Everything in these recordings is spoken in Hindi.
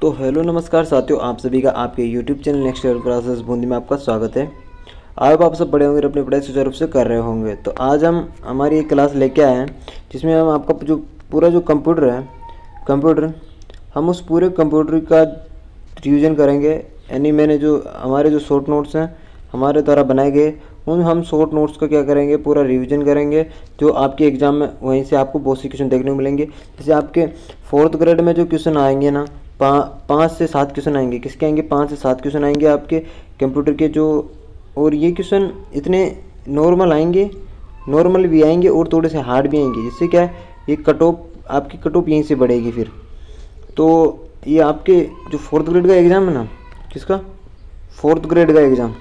तो हेलो नमस्कार साथियों, आप सभी का आपके YouTube channel next level classes Bundi में आपका स्वागत है। आज आप सब बड़े होंगे, अपनी पढ़ाई सुचारू रूप से कर रहे होंगे। तो आज हम हमारी एक क्लास लेके आए हैं जिसमें हम आपका जो पूरा जो कंप्यूटर हम उस पूरे कंप्यूटर का रिवीजन करेंगे। यानी मैंने जो हमारे जो शॉर्ट नोट्स हैं हमारे द्वारा बनाए गए, उन हम शॉर्ट नोट्स का क्या करेंगे, पूरा रिवीजन करेंगे। जो आपके एग्ज़ाम में वहीं से आपको बहुत से क्वेश्चन देखने को मिलेंगे। जैसे आपके 4th ग्रेड में जो क्वेश्चन आएंगे ना, 5 से 7 क्वेश्चन आएंगे। किसके आएंगे? 5 से 7 क्वेश्चन आएंगे आपके कंप्यूटर के जो। और ये क्वेश्चन इतने नॉर्मल आएंगे, नॉर्मल भी आएंगे और थोड़े से हार्ड भी आएंगे। जिससे क्या है, ये आपकी कट ऑफ यहीं से बढ़ेगी फिर। तो ये आपके जो 4th ग्रेड का एग्ज़ाम है ना, किसका? 4th ग्रेड का एग्ज़ाम,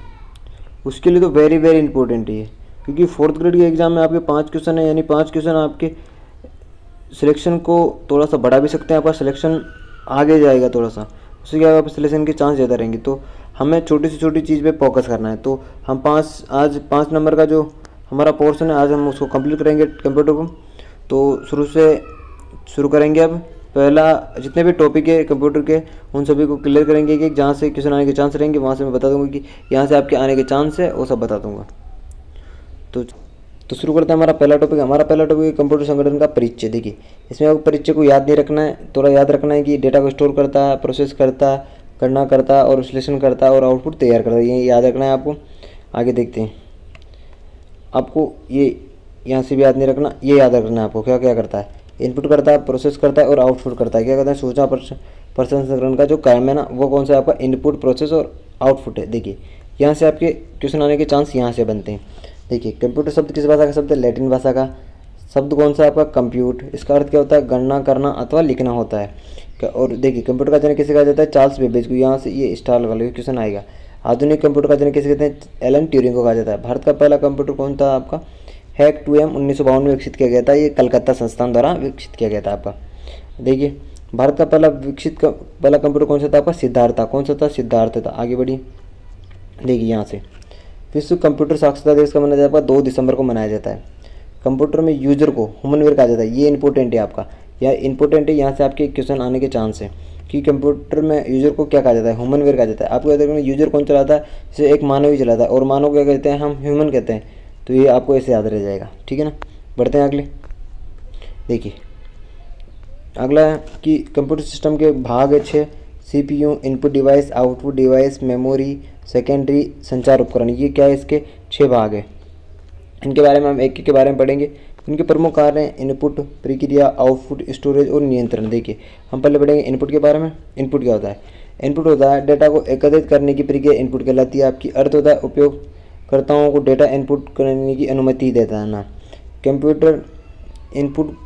उसके लिए तो वेरी वेरी इंपॉर्टेंट है ये। क्योंकि 4th ग्रेड के एग्ज़ाम में आपके 5 क्वेश्चन है, यानी 5 क्वेश्चन आपके सिलेक्शन को थोड़ा सा बढ़ा भी सकते हैं। आपका सिलेक्शन आगे जाएगा थोड़ा सा, उससे क्या होगा, सिलेक्शन के चांस ज़्यादा रहेंगे। तो हमें छोटी से छोटी चीज़ पे फोकस करना है। तो हम आज 5 नंबर का जो हमारा पोर्शन है, आज हम उसको कंप्लीट करेंगे कंप्यूटर को। तो शुरू करेंगे। अब पहला जितने भी टॉपिक है कंप्यूटर के, उन सभी को क्लियर करेंगे कि जहाँ से क्वेश्चन आने के चांस रहेंगे वहाँ से मैं बता दूंगा कि यहाँ से आपके आने के चांस है, वो सब बता दूंगा। तो शुरू करते हैं। हमारा पहला टॉपिक है कंप्यूटर संगठन का परिचय। देखिए, इसमें आपको परिचय को याद नहीं रखना है, थोड़ा याद रखना है कि डेटा को स्टोर करता है, प्रोसेस करता है, गणना करता है और विश्लेषण करता है और आउटपुट तैयार करता है। ये याद रखना है आपको। आगे देखते हैं। आपको ये यहाँ से भी याद नहीं रखना, ये याद रखना है आपको। क्या क्या करता है? इनपुट करता है, प्रोसेस करता है और आउटपुट करता है। क्या कहते हैं? सूचना प्रसंस्करण का जो काम है ना, वो कौन सा है आपका? इनपुट, प्रोसेस और आउटपुट है। देखिए, यहाँ से आपके क्वेश्चन आने के चांस यहाँ से बनते हैं। देखिए, कंप्यूटर शब्द किस भाषा का शब्द है? लैटिन भाषा का शब्द कौन सा है आपका? कंप्यूट। इसका अर्थ क्या होता है? गणना करना अथवा लिखना होता है। और देखिए, कंप्यूटर का जनक किसे कहा जाता है? चार्ल्स बेबेज को। यहाँ से ये स्टार लगा लो, क्वेश्चन आएगा। आधुनिक कंप्यूटर का जनक किसे कहते हैं? एलन ट्यूरिंग को कहा जाता है। भारत का पहला कंप्यूटर कौन था आपका? हैक 2M 1952 में विकसित किया गया था। ये कलकत्ता संस्थान द्वारा विकसित किया गया था आपका। देखिए, भारत का पहला कंप्यूटर कौन सा था आपका? सिद्धार्थ था। कौन सा था? सिद्धार्थ था। आगे बढ़िए। देखिए, यहाँ से विश्व कंप्यूटर साक्षरता दिवस का मनाया जाता है 2 दिसंबर को मनाया जाता है। कंप्यूटर में यूजर को ह्यूमनवेयर कहा जाता है। ये इंपॉर्टेंट है आपका, यह इंपॉर्टेंट है। यहाँ से आपके क्वेश्चन आने के चांस है कि कंप्यूटर में यूजर को क्या कहा जाता है? ह्यूमनवेयर कहा जाता है। आपको याद रखना, यूजर कौन चलाता है? जैसे एक मानव ही चलाता है, और मानव क्या कहते हैं? हम ह्यूमन कहते हैं। तो ये आपको ऐसे याद रह जाएगा, ठीक है ना। बढ़ते हैं अगले। देखिए, अगला है कि कंप्यूटर सिस्टम के भाग है 6। CPU, input device, output device, memory, secondary, संचार उपकरण। ये क्या है? इसके 6 भाग है। इनके बारे में हम एक के बारे में पढ़ेंगे। इनके प्रमुख कार्य हैं इनपुट, प्रक्रिया, आउटपुट, स्टोरेज और नियंत्रण। देखिए, हम पहले पढ़ेंगे इनपुट के बारे में। इनपुट क्या होता है? इनपुट होता है डेटा को एकत्रित करने की प्रक्रिया, इनपुट कहलाती है आपकी। अर्थ होता है उपयोगकर्ताओं को डेटा इनपुट करने की अनुमति देता है ना। कंप्यूटर इनपुट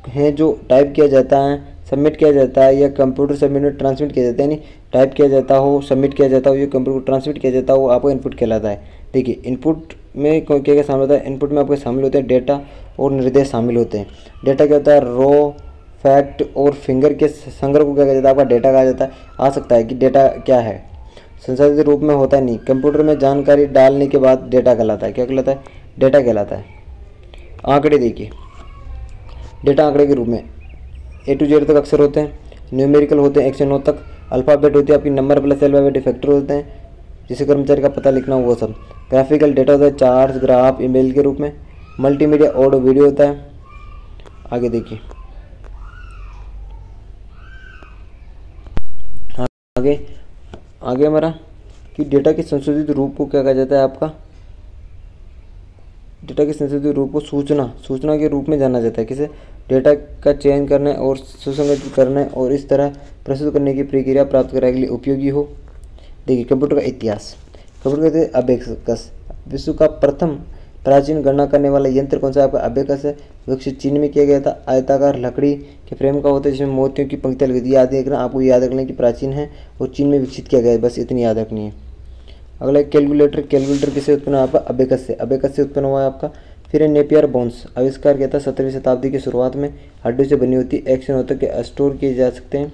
हैं जो टाइप किया जाता है, सबमिट किया जाता है, या कंप्यूटर सबमिट में ट्रांसमिट किया जाता है। यानी टाइप किया जाता हो, सबमिट किया जाता हो, ये कंप्यूटर को ट्रांसमिट किया जाता हो, आपको इनपुट कहलाता है। देखिए, इनपुट में क्या क्या शामिल होता है? इनपुट में आपके शामिल होते हैं डेटा और निर्देश शामिल होते हैं। डेटा क्या होता है? रॉ, फैक्ट और फिंगर के संग्रह को क्या कहा जाता है? आपका डेटा कहा जाता है। आ सकता है कि डेटा क्या है, संसाधित रूप में होता है नहीं। कंप्यूटर में जानकारी डालने के बाद डेटा कहलाता है। क्या कहलाता है? डेटा कहलाता है। आंकड़े देखिए, डेटा आंकड़े के रूप में A to Z तक अक्षर होते हैं, न्यूमेरिकल होते हैं 1 से 9 तक, अल्फ़ाबेट होती है आपकी, नंबर प्लस अल्फ़ाबेट फैक्टर होते हैं, जिसे कर्मचारी का पता लिखना हो वो सब। ग्राफिकल डेटा होता है चार्ट्स, ग्राफ, ईमेल के रूप में। मल्टीमीडिया ऑडियो वीडियो होता है। आगे देखिए, आगे हमारा कि डेटा के संशोधित रूप को क्या कहा जाता है आपका? डेटा के संशोधित रूप को सूचना के रूप में जाना जाता है। किसे? डेटा का चयन करने और सुसंगठित करने और इस तरह प्रस्तुत करने की प्रक्रिया प्राप्त करने के लिए उपयोगी हो। देखिए, कंप्यूटर का इतिहास। कंप्यूटर का अबेकस, विश्व का प्रथम प्राचीन गणना करने वाला यंत्र कौन सा आपका? अबेकस है। विकसित चीन में किया गया था। आयताकार लकड़ी के फ्रेम का होता है, जिसमें मोतियों की पंक्तियाँ लगी थी। याद रखना, आपको याद रखना कि प्राचीन है और चीन में विकसित किया गया है, बस इतनी याद रखनी है। अगला कैलकुलेटर। कैलकुलेटर किसे उत्पन्न हुआ आपका? अबेकस से। अबेकस से उत्पन्न हुआ है आपका। फिर है नेपियर बोन्स। आविष्कार किया था 17वीं शताब्दी की शुरुआत में। हड्डियों से बनी होती एक्शन होता के स्टोर किए जा सकते हैं।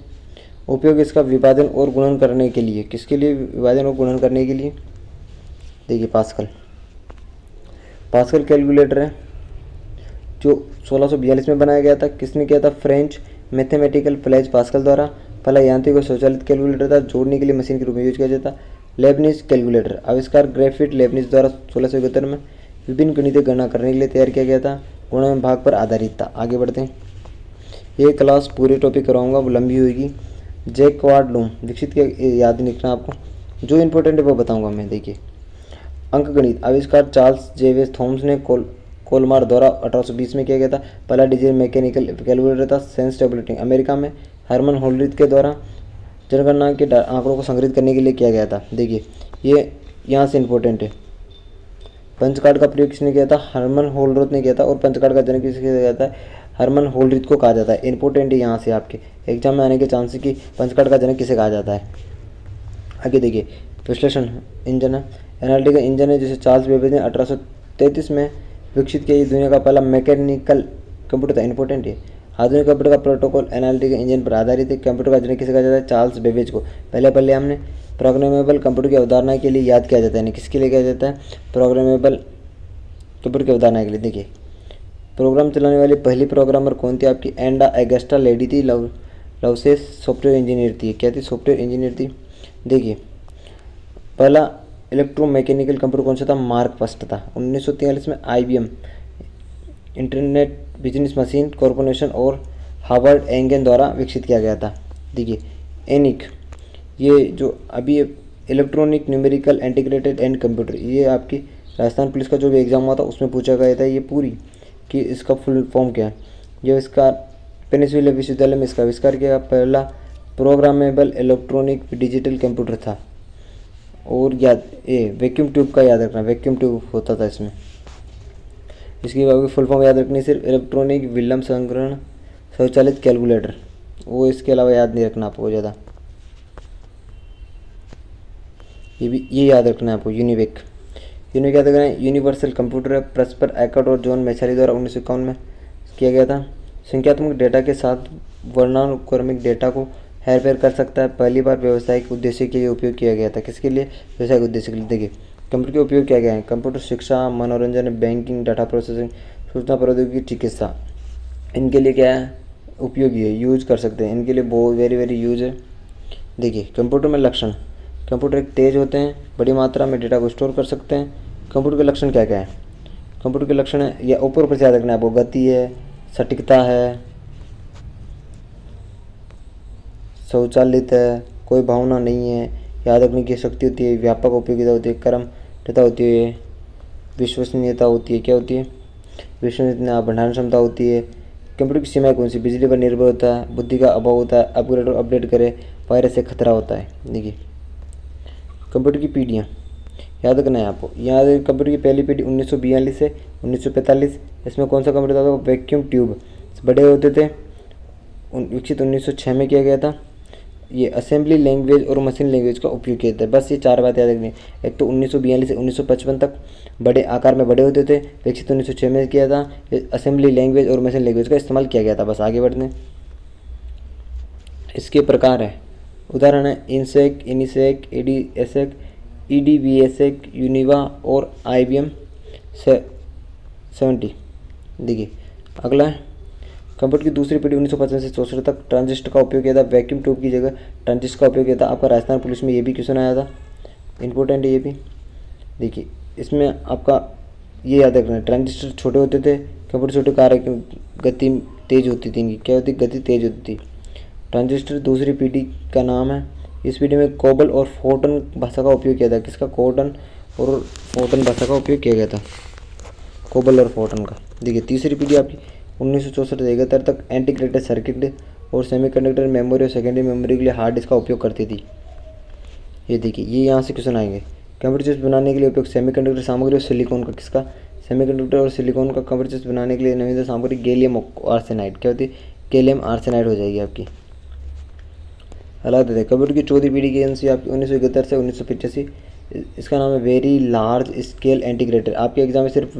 उपयोग इसका विभाजन और गुणन करने के लिए। किसके लिए? विभाजन और गुणन करने के लिए। देखिए, पास्कल कैलकुलेटर है जो 1642 में बनाया गया था। किसने किया था? फ्रेंच मैथमेटिकल ब्लेज पास्कल द्वारा। पहला यांत्रिक और स्वचालित कैलकुलेटर था, जोड़ने के लिए मशीन के रूप में यूज किया जाता। लेबनिज कैलकुलेटर आविष्कार ग्रेफिट लेबनिज द्वारा 1671 में विभिन्न गणितीय गणना करने के लिए तैयार किया गया था, गुणा एवं भाग पर आधारित था। आगे बढ़ते हैं, ये क्लास पूरी टॉपिक कराऊंगा, वो लंबी होगी। जैकवार्ड लूम विकसित किया, याद नहीं रखना आपको, जो इंपॉर्टेंट है वो बताऊंगा मैं। देखिए, अंकगणित आविष्कार चार्ल्स जेवेस थॉमस ने कोलमार द्वारा 1820 में किया गया था। पहला डिजिटल मैकेनिकल कैलकुलेटर था। सेंस टेबलेटिंग अमेरिका में हरमन होल्ड्रिथ के द्वारा जनगणना के आंकड़ों को संग्रहित करने के लिए किया गया था। देखिए, ये यहाँ से इंपॉर्टेंट है। पंच कार्ड का प्रयोग किसने किया था? हरमन होल्ड्रिथ ने किया था। और पंच कार्ड का जनक किसने किया जाता है? हरमन होल्ड्रिथ को कहा जाता है। इंपॉर्टेंट है यहाँ से आपके एग्जाम में आने के चांस कि पंच कार्ड का जनक किसे कहा जाता है। आगे देखिए, विश्लेषण इंजन है, एनालिटिकल इंजन है, जिसे चार्ल्स बेबेज ने 1833 में विकसित किया। ये दुनिया का पहला मैकेनिकल कंप्यूटर था। इंपॉर्टेंट है, आधुनिक कंप्यूटर का प्रोटोकॉल एनालिटिकल इंजन पर आधारित है। कंप्यूटर का जनक किसे कहा जाता है? चार्ल्स बेबेज को। पहले हमने प्रोग्रामेबल कंप्यूटर की अवधारणा के लिए याद किया जाता है, यानी किसके लिए किया जाता है? प्रोग्रामेबल कंप्यूटर की अवधारणा के लिए। देखिए, प्रोग्राम चलाने वाली पहली प्रोग्रामर कौन थी आपकी? एंडा एगस्टा लेडी थी। लवसेस सॉफ्टवेयर इंजीनियर थी। क्या थी? सॉफ्टवेयर इंजीनियर थी। देखिए, पहला इलेक्ट्रोमैकेनिकल कंप्यूटर कौन सा था? मार्क फर्स्ट था। 1943 में IBM internet business machine corporation और हार्वर्ड एंगन द्वारा विकसित किया गया था। देखिए, एनिक, ये जो अभी electronic numerical integrated and computer, ये आपकी राजस्थान पुलिस का जो भी एग्जाम हुआ था उसमें पूछा गया था ये पूरी, कि इसका फुल फॉर्म क्या है। ये इसका पेनिसिलिया विश्वविद्यालय में इसका आविष्कार किया पहला प्रोग्रामेबल इलेक्ट्रॉनिक डिजिटल कंप्यूटर था। और याद ये वैक्यूम ट्यूब का याद रखना, वैक्यूम ट्यूब होता था इसमें। इसकी फुल फॉर्म याद रखनी, सिर्फ इलेक्ट्रॉनिक विलंब संग्रहण स्वचालित कैलकुलेटर, वो इसके अलावा याद नहीं रखना आपको ज़्यादा। ये याद रखना है आपको। यूनिवेक याद रखना है, यूनिवर्सल कंप्यूटर है। प्रस्पर एकर्ट और जॉन मैचारी द्वारा 1951 में किया गया था। संख्यात्मक डेटा के साथ वर्णानुक्रमिक डेटा को हेरफेर कर सकता है। पहली बार व्यावसायिक उद्देश्य के लिए उपयोग किया गया था। किसके लिए? व्यावसायिक उद्देश्य के लिए। देखिए, कंप्यूटर के उपयोग क्या क्या है? कंप्यूटर शिक्षा, मनोरंजन, बैंकिंग, डाटा प्रोसेसिंग, सूचना प्रौद्योगिकी, चिकित्सा, इनके लिए क्या है? उपयोगी है, यूज कर सकते हैं, इनके लिए बहुत वेरी यूज है। देखिए, कंप्यूटर में लक्षण, कंप्यूटर एक तेज होते हैं, बड़ी मात्रा में डेटा को स्टोर कर सकते हैं। कंप्यूटर के लक्षण क्या क्या है? कंप्यूटर के लक्षण है, या ऊपर से याद रखना है आपको, गति है, सटीकता है, स्वचालित है, कोई भावना नहीं है, याद रखने की शक्ति होती है, व्यापक उपयोगिता होती है, कर्मठता होती है, विश्वसनीयता होती है। क्या होती है? विश्वसनीयता, भंडारण क्षमता होती है। कंप्यूटर की सीमाएं कौन सी? बिजली पर निर्भर होता है, बुद्धि का अभाव होता है, अपग्रेड और अपडेट करे, वायरस से खतरा होता है। देखिए, कंप्यूटर की पीढ़ियाँ याद रखना है आपको। याद है, कंप्यूटर की पहली पीढ़ी 1942 से 1945। इसमें कौन सा कंप्यूटर था? वैक्यूम ट्यूब बड़े होते थे, विकसित 1906 में किया गया था। ये असेंबली लैंग्वेज और मशीन लैंग्वेज का उपयोग किया था। बस ये चार बात याद रखनी है। एक तो 1942 से 1955 तक बड़े आकार में बड़े होते थे, विकसित 1906 में किया था। असेंबली लैंग्वेज और मशीन लैंग्वेज का इस्तेमाल किया गया था। बस आगे बढ़ने, इसके प्रकार है, उदाहरण है इनसेक, इनिसेक, एडीएसेक, ईडीवीएसेक, यूनिवा और IBM 70। देखिए, अगला है कंप्यूटर की दूसरी पीढ़ी 1955 से 64 तक ट्रांजिस्टर का उपयोग किया था। वैक्यूम ट्यूब की जगह ट्रांजिस्टर का उपयोग किया था। आपका राजस्थान पुलिस में ये भी क्वेश्चन आया था, इंपॉर्टेंट है ये भी। देखिए, इसमें आपका ये याद रखना है, ट्रांजिस्टर छोटे होते थे, कंप्यूटर छोटे कार्य गति तेज होती थी, इनकी क्या होती? गति तेज होती थी। ट्रांजिस्टर दूसरी पीढ़ी का नाम है। इस पीढ़ी में कोबल और फोर्टन भाषा का उपयोग किया था। किसका? कोर्टन और फोर्टन भाषा का उपयोग किया गया था, कोबल और फोर्टन का। देखिए, तीसरी पीढ़ी आपकी 1964 से 71 तक इंटीग्रेटेड सर्किट और सेमीकंडक्टर मेमोरी और सेकेंडरी मेमोरी के लिए हार्ड डिस्क का उपयोग करती थी। ये देखिए, ये यहाँ से क्वेश्चन आएंगे। कंप्यूटर चिप्स बनाने के लिए उपयोग सेमीकंडक्टर सामग्री और सिलिकॉन का। किसका? सेमीकंडक्टर और सिलिकॉन का कंप्यूटर चिप्स बनाने के लिए नवीनतम सामग्री गैलियम आर्सेनाइड। क्या होती है? गैलियम आर्सेनाइड हो जाएगी आपकी। हालात देते हैं, कंप्यूटर की चौथी पीढ़ी की एजेंसी आपकी 1971 से 1985। इसका नाम है वेरी लार्ज स्केल इंटीग्रेटर। आपके एग्जाम में सिर्फ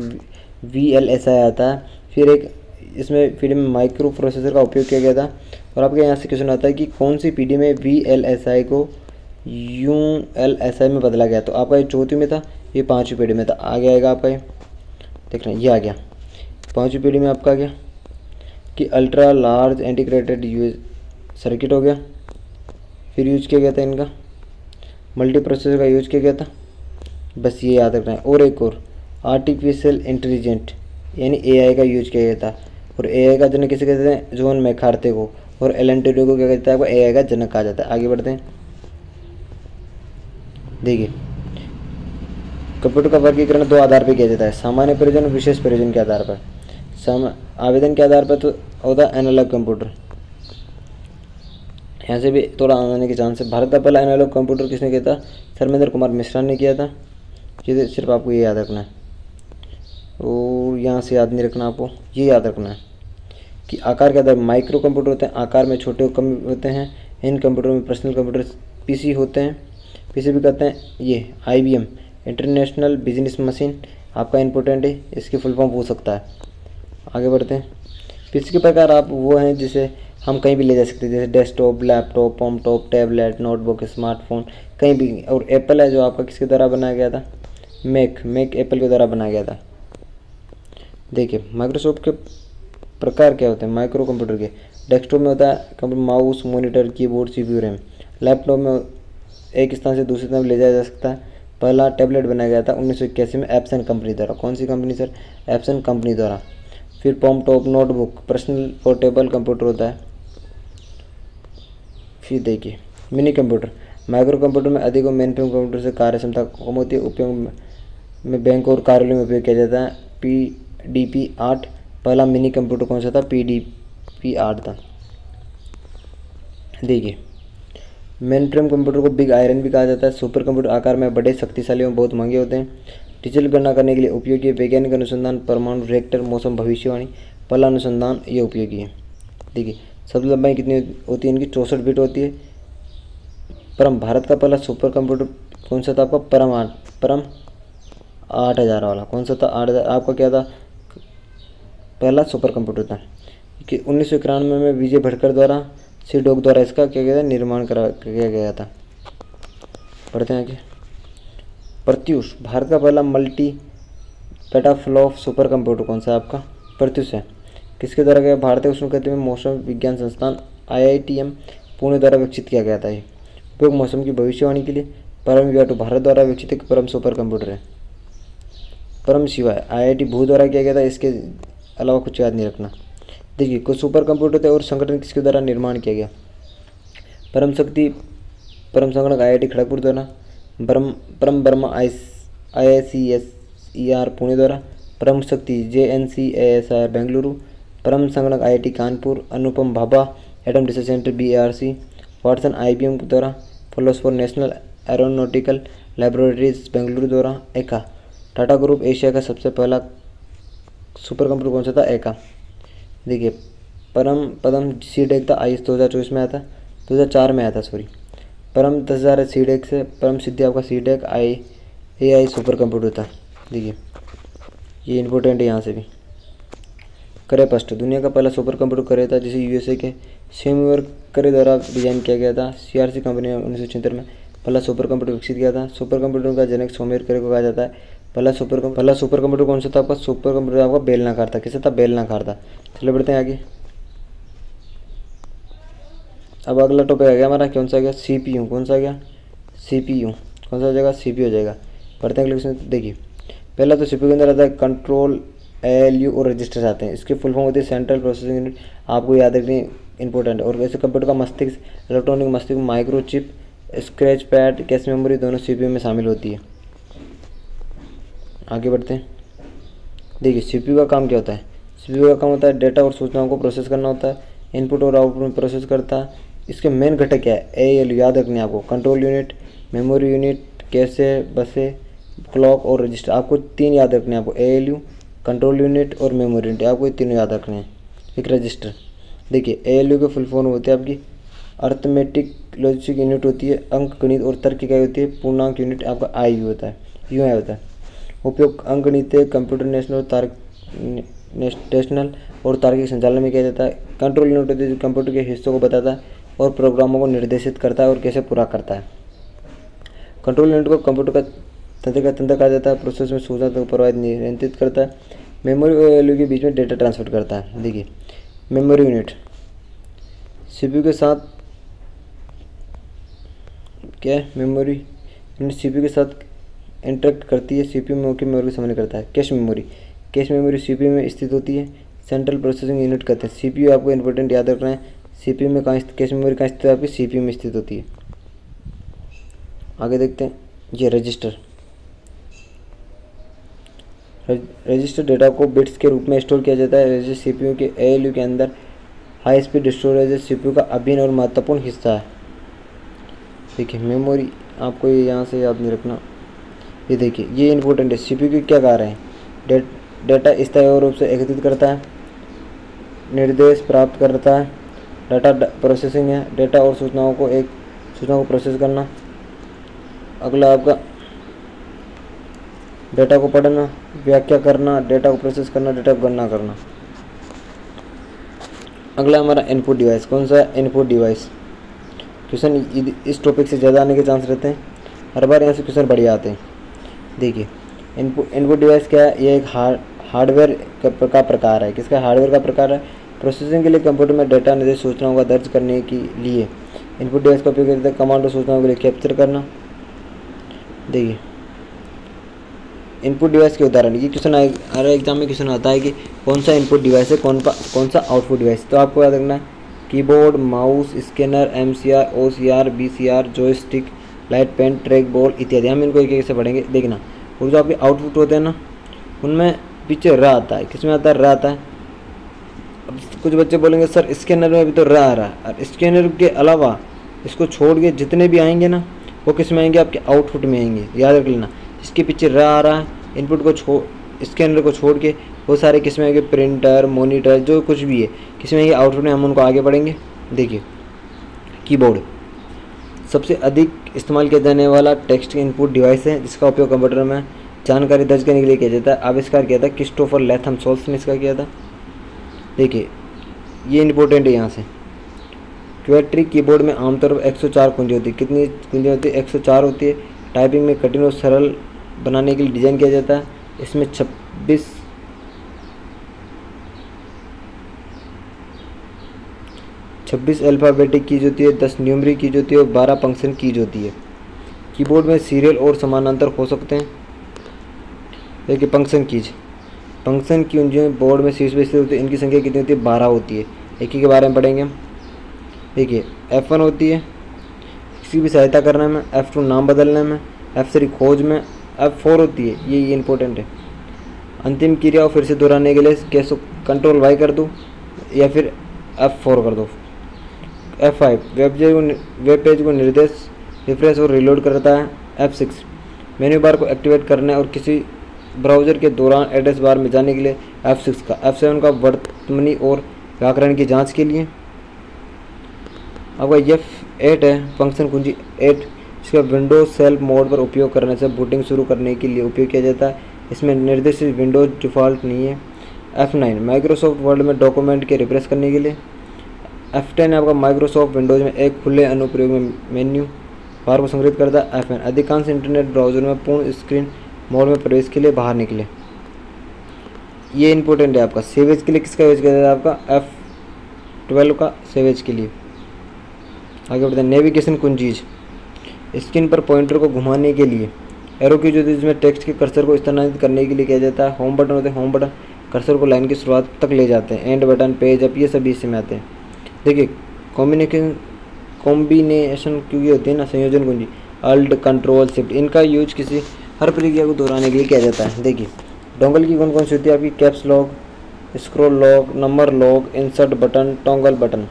VLSI आता है। फिर एक इसमें पीढ़ी में माइक्रो प्रोसेसर का उपयोग किया गया था। और आपके यहाँ से क्वेश्चन आता है कि कौन सी पीढ़ी में VLSI को ULSI में बदला गया। तो आपका ये चौथी में था, ये पाँचवीं पीढ़ी में था। आगे आएगा आपका ये, देख रहे हैं, ये आ गया पाँचवीं पीढ़ी में आपका आ गया कि अल्ट्रा लार्ज इंटीग्रेटेड सर्किट हो गया। फिर यूज किया गया था इनका, मल्टी प्रोसेसर का यूज किया गया था, बस ये याद रखना है। और एक और आर्टिफिशियल इंटेलिजेंट यानी एआई का यूज किया गया था। और एआई का जनक किसे कहते हैं? जॉन मैकार्थी को। और एलन ट्यूरिंग को क्या कहता है? आपको एआई का जनक कहा जाता है। आगे बढ़ते हैं। देखिए, कंप्यूटर का वर्गीकरण दो आधार पर किया जाता है, सामान्य प्रयोजन और विशेष प्रयोजन के आधार पर। आवेदन के आधार पर तो होता है एनालॉग कंप्यूटर, यहाँ से भी थोड़ा आने के चांस है। भारत का पहला एनालॉग कंप्यूटर किसने किया था? धर्मेंद्र कुमार मिश्रा ने किया था। ये सिर्फ आपको ये याद रखना है, और यहाँ से याद नहीं रखना, आपको ये याद रखना है कि आकार के आधार माइक्रो कंप्यूटर होते हैं, आकार में छोटे और कम होते हैं। इन कंप्यूटरों में पर्सनल कंप्यूटर पीसी होते हैं, पीसी भी कहते हैं। ये IBM इंटरनेशनल बिजनेस मशीन आपका इम्पोर्टेंट है, इसकी फुल फॉर्म पूछ सकता है। आगे बढ़ते हैं। पीसी के प्रकार आप वो हैं जिसे हम कहीं भी ले जा सकते हैं, जैसे desktop, laptop, home top, tablet, notebook, smartphone, कहीं भी। और एप्पल है जो आपका किसके द्वारा बनाया गया था? मैक एप्पल के द्वारा बनाया गया था। देखिए, माइक्रोसॉफ्ट के प्रकार क्या होते हैं माइक्रो कंप्यूटर के? डेस्कटॉप में होता है computer mouse, monitor, keyboard, CPU, RAM. Laptop में एक स्थान से दूसरे स्थान ले जाया जा सकता है। पहला टैबलेट बनाया गया था 1981 में एप्सन कंपनी द्वारा। कौन सी कंपनी सर? एप्सन कंपनी द्वारा। फिर top notebook personal portable computer होता है। फिर देखिए, मिनी कंप्यूटर माइक्रो कंप्यूटर में अधिक और मेन फ्रेम कंप्यूटर से कार्य क्षमता कम होती है। उपयोग में बैंक और कार्यालय में उपयोग किया जाता है। PDP-8 पहला मिनी कंप्यूटर कौन सा था? PDP-8 था। देखिए, मेन फ्रेम कंप्यूटर को बिग आयरन भी कहा जाता है। सुपर कंप्यूटर आकार में बड़े, शक्तिशाली और बहुत महंगे होते हैं। डिजिटल गणना करने के लिए उपयोगी है। वैज्ञानिक अनुसंधान, परमाणु रिएक्टर, मौसम भविष्यवाणी, पहला अनुसंधान ये उपयोगी है। देखिए, शब्द लंबाई कितनी होती है इनकी? 64 बिट होती है। परम भारत का पहला सुपर कंप्यूटर कौन सा था आपका? परम 8000 वाला कौन सा था? 8000 आपका क्या था? पहला सुपर कंप्यूटर था कि 1991 में विजय भटकर द्वारा सीडॉक द्वारा इसका क्या गया था? निर्माण किया गया था। पढ़ते हैं आगे। प्रत्यूष भारत का पहला मल्टी पेटाफ्लॉप सुपर कंप्यूटर कौन सा आपका? प्रत्यूष है। किसके द्वारा गया? भारतीय उष्णकटिबंधीय मौसम विज्ञान संस्थान IITM पुणे द्वारा विकसित किया गया था। ये उपयोग मौसम की भविष्यवाणी के लिए। परम V2 भारत द्वारा विकसित एक परम सुपर कंप्यूटर है। परम शिवाय IIT भू द्वारा किया गया था। इसके अलावा कुछ याद नहीं रखना। देखिए, कुछ सुपर कंप्यूटर थे और संगठन किसके द्वारा निर्माण किया गया? परम शक्ति परम संगणक IIT खड़गपुर द्वारा। परम ब्रह्म IICSER पुणे द्वारा। परम शक्ति JNCASR बेंगलुरु। परम संगणक IIT Kanpur. Anupam Bhabha atom research centre BRC Watson IBM द्वारा। फॉलोस्फोर नेशनल एरोनॉटिकल लैबोरेटरीज बेंगलुरु द्वारा। एका टाटा ग्रुप एशिया का सबसे पहला सुपर कंप्यूटर कौन सा था? एका। देखिए, पदम CDEC था, IS 2024 में आया था, 2004 में आया था सॉरी। परम 10,000 है CDEC से। परम सिद्धि आपका CDEC AI सुपर कंप्यूटर था। देखिए, ये इंपॉर्टेंट है यहाँ से भी। करे फर्स्ट दुनिया का पहला सुपर कंप्यूटर करे था, जिसे USA के सेम्यूर करे द्वारा डिजाइन किया गया था। CRC कंपनी ने 1976 में पहला सुपर कंप्यूटर विकसित किया था। सुपर कंप्यूटर का जनक सोमेर करे को कहा जाता है। पहला सुपर कंप्यूटर कौन सा था आपका? सुपर कंप्यूटर आपका बेलनाकार था। किसका था? बेलनाकार था। चलो बढ़ते हैं आगे। अब अगला टॉपिक आ गया हमारा, कौन सा आ गया? CPU। कौन सा आ गया? CPU। कौन सा हो जाएगा? CPU हो जाएगा। पढ़ते हैं अगले। देखिए, पहला तो CPU के अंदर आता है कंट्रोल, ALU और रजिस्टर आते हैं। इसकी फुल फॉर्म होती है सेंट्रल प्रोसेसिंग यूनिट। आपको याद रखनी इंपॉर्टेंट। और वैसे कंप्यूटर का मस्तिष्क, इलेक्ट्रॉनिक मस्तिष्क, microchip, scratch pad, cache memory दोनों CPU में शामिल होती है। आगे बढ़ते हैं। देखिए, CPU का काम क्या होता है? CPU का काम होता है डेटा और सूचनाओं को प्रोसेस करना होता है। इनपुट और आउटपुट में प्रोसेस करता है। इसके मेन घटक क्या है? ALU याद रखनी है आपको। Control unit, memory unit, cache, बसे, क्लॉक और रजिस्टर। आपको तीन याद रखने हैं आपको। ALU, कंट्रोल यूनिट और मेमोरी यूनिट, आपको ये तीनों याद रखने हैं। एक रजिस्टर। देखिए, ALU के फुल फॉर्म होती है आपकी अर्थमेटिक लॉजिक यूनिट होती है। अंक गणित और तर्क इकाई होती है। पूर्णांक यूनिट आपका IU होता है, UI होता है। उपयोग अंकगणितीय, कंप्यूटर नेशनल और तार्किक संचालन में किया जाता है। कंट्रोल यूनिट होती है जो कंप्यूटर के हिस्सों को बताता है और प्रोग्रामों को निर्देशित करता है और कैसे पूरा करता है। कंट्रोल यूनिट को कंप्यूटर का तंत्र कहा जाता है। प्रोसेस में सूचना को प्रवाहित नियंत्रित करता है। मेमोरी और ALU के बीच में डेटा ट्रांसफर करता है। देखिए, मेमोरी यूनिट CPU के साथ कैश मेमोरी सीपीयू के साथ इंटरेक्ट करती है, सीपीयू में मुख्य मेमोरी का समन्वय करता है। कैश मेमोरी सीपीयू में स्थित होती है, सेंट्रल प्रोसेसिंग यूनिट कहते हैं। सीपीयू आपको इंपॉर्टेंट याद रखना है, सीपीयू में कहाँ कैश मेमोरी कहाँ स्थित है, आपकी सीपीयू में स्थित होती है। आगे देखते हैं, ये रजिस्टर डेटा को बिट्स के रूप में स्टोर किया जाता है। रजिस्टर सीपीयू के एएलयू के अंदर हाई स्पीड स्टोरेज सीपीयू का अभिन्न और महत्वपूर्ण हिस्सा है। देखिए मेमोरी आपको ये यहाँ से याद नहीं रखना, ये देखिए ये इंपॉर्टेंट है। सीपीयू के क्या कार्य हैं, डेटा स्थायी रूप से एकत्रित करता है, निर्देश प्राप्त करता है, डाटा प्रोसेसिंग है, डेटा और सूचनाओं को प्रोसेस करना। अगला आपका डेटा को पढ़ना, व्याख्या करना, डेटा को प्रोसेस करना, डेटा को गणना करना। अगला हमारा इनपुट डिवाइस। कौन सा इनपुट डिवाइस? क्वेश्चन इस टॉपिक से ज़्यादा आने के चांस रहते हैं, हर बार यहाँ से क्वेश्चन बढ़िया आते हैं। देखिए इनपुट डिवाइस क्या है, ये एक हार्डवेयर का प्रकार है। किसका हार्डवेयर का प्रकार है? प्रोसेसिंग के लिए कंप्यूटर में डेटा निर्देश सूचनाओं का दर्ज करने के लिए इनपुट डिवाइस का उपयोग करते हैं। कमांड और सूचनाओं के लिए कैप्चर करना। देखिए इनपुट डिवाइस के उदाहरण, ये क्वेश्चन हर एग्जाम में क्वेश्चन आता है कि कौन सा इनपुट डिवाइस है, कौन सा आउटपुट डिवाइस। तो आपको याद रखना है keyboard, mouse, scanner, MCR, OCR, BCR, joystick, light pen, track ball इत्यादि। हम इनको एक एक से पढ़ेंगे। देखना, और जो आपके आउटपुट होते हैं ना, उनमें पीछे र आता है। किसमें आता है? र आता है। अब कुछ बच्चे बोलेंगे सर स्कैनर में भी तो र आ रहा है, और स्कैनर के अलावा इसको छोड़ के जितने भी आएंगे ना, वो किस में आएंगे? आपके आउटपुट में आएंगे। याद रख लेना, इसके पीछे र आ रहा है, इनपुट को स्कैनर को छोड़ के वो सारे किस में आएंगे? प्रिंटर, मॉनिटर, जो कुछ भी है किस में आएंगे? आउटपुट में। हम उनको आगे बढ़ेंगे। देखिए कीबोर्ड सबसे अधिक इस्तेमाल किया जाने वाला टेक्स्ट इनपुट डिवाइस है, जिसका उपयोग कंप्यूटर में जानकारी दर्ज करने के लिए किया जाता है। आविष्कार किया था क्रिस्टोफर लैथम सोल्स ने इसका किया था। देखिए ये इंपॉर्टेंट है यहाँ से। क्वेट्री कीबोर्ड में आमतौर पर 104 कुंजी होती है। कितनी कुंजी होती है? 104 होती है। टाइपिंग में कठिन और सरल बनाने के लिए डिज़ाइन किया जाता है। इसमें 26 अल्फ़ाबेटिक कीज होती है, 10 न्यूमरिक कीज होती है और 12 फंक्शन कीज होती है। कीबोर्ड में सीरियल और समानांतर हो सकते हैं। देखिए फंक्शन कीज जो बोर्ड में शीर्ष पे स्थित होती है, इनकी संख्या कितनी होती है? 12 होती है। एक ही के बारे में पढ़ेंगे हम। देखिए F1 होती है किसी भी सहायता करने में, F2 नाम बदलने में, F3 खोज में, F4 होती है, ये इंपॉर्टेंट है, अंतिम क्रिया फिर से दोहराने के लिए कैसे कंट्रोल Y कर दूँ या फिर F4 कर दो। F5 वेब पेज को निर्देश रिफ्रेश और रिलोड करता है। F6 मेन्यू बार को एक्टिवेट करने और किसी ब्राउज़र के दौरान एड्रेस बार में जाने के लिए F6 का। F7 का वर्तमनी और व्याकरण की जांच के लिए। आपका F8 है फंक्शन कुंजी 8, इसका विंडोज सेल्फ मोड पर उपयोग करने से बूटिंग शुरू करने के लिए उपयोग किया जाता है। इसमें निर्देशित विंडोज डिफ़ॉल्ट नहीं है। F9 माइक्रोसॉफ्ट वर्ड में डॉक्यूमेंट के रिफ्रेश करने के लिए। F10 आपका माइक्रोसॉफ्ट विंडोज में एक खुले अनुप्रयोग में मेन्यू बार को संग्रहित करता है। F9 अधिकांश इंटरनेट ब्राउज़र में पूर्ण स्क्रीन मोड में प्रवेश के लिए बाहर निकले। ये इंपॉर्टेंट है आपका। सेवेज के लिए किसका यूज किया जाता है? आपका F12 का सेवेज के लिए। आगे बढ़ते हैं। नेविगेशन कुंजीज स्क्रीन पर पॉइंटर को घुमाने के लिए। एरो की जो होती है जिसमें टेक्स्ट के कर्सर को स्थानांतरित करने के लिए किया जाता है। होम बटन होते हैं, होम बटन कर्सर को लाइन की शुरुआत तक ले जाते हैं। एंड बटन, पेज अप, ये सभी इसमें आते हैं। देखिए कॉम्बिनेशन क्योंकि होती है ना, संयोजन कुंजी अल्ट कंट्रोल शिफ्ट, इनका यूज किसी हर प्रक्रिया को दोहराने के लिए किया जाता है। देखिए डोंगल की कौन कौन सी होती है? आपकी caps lock, scroll lock, number lock, insert button, toggle button.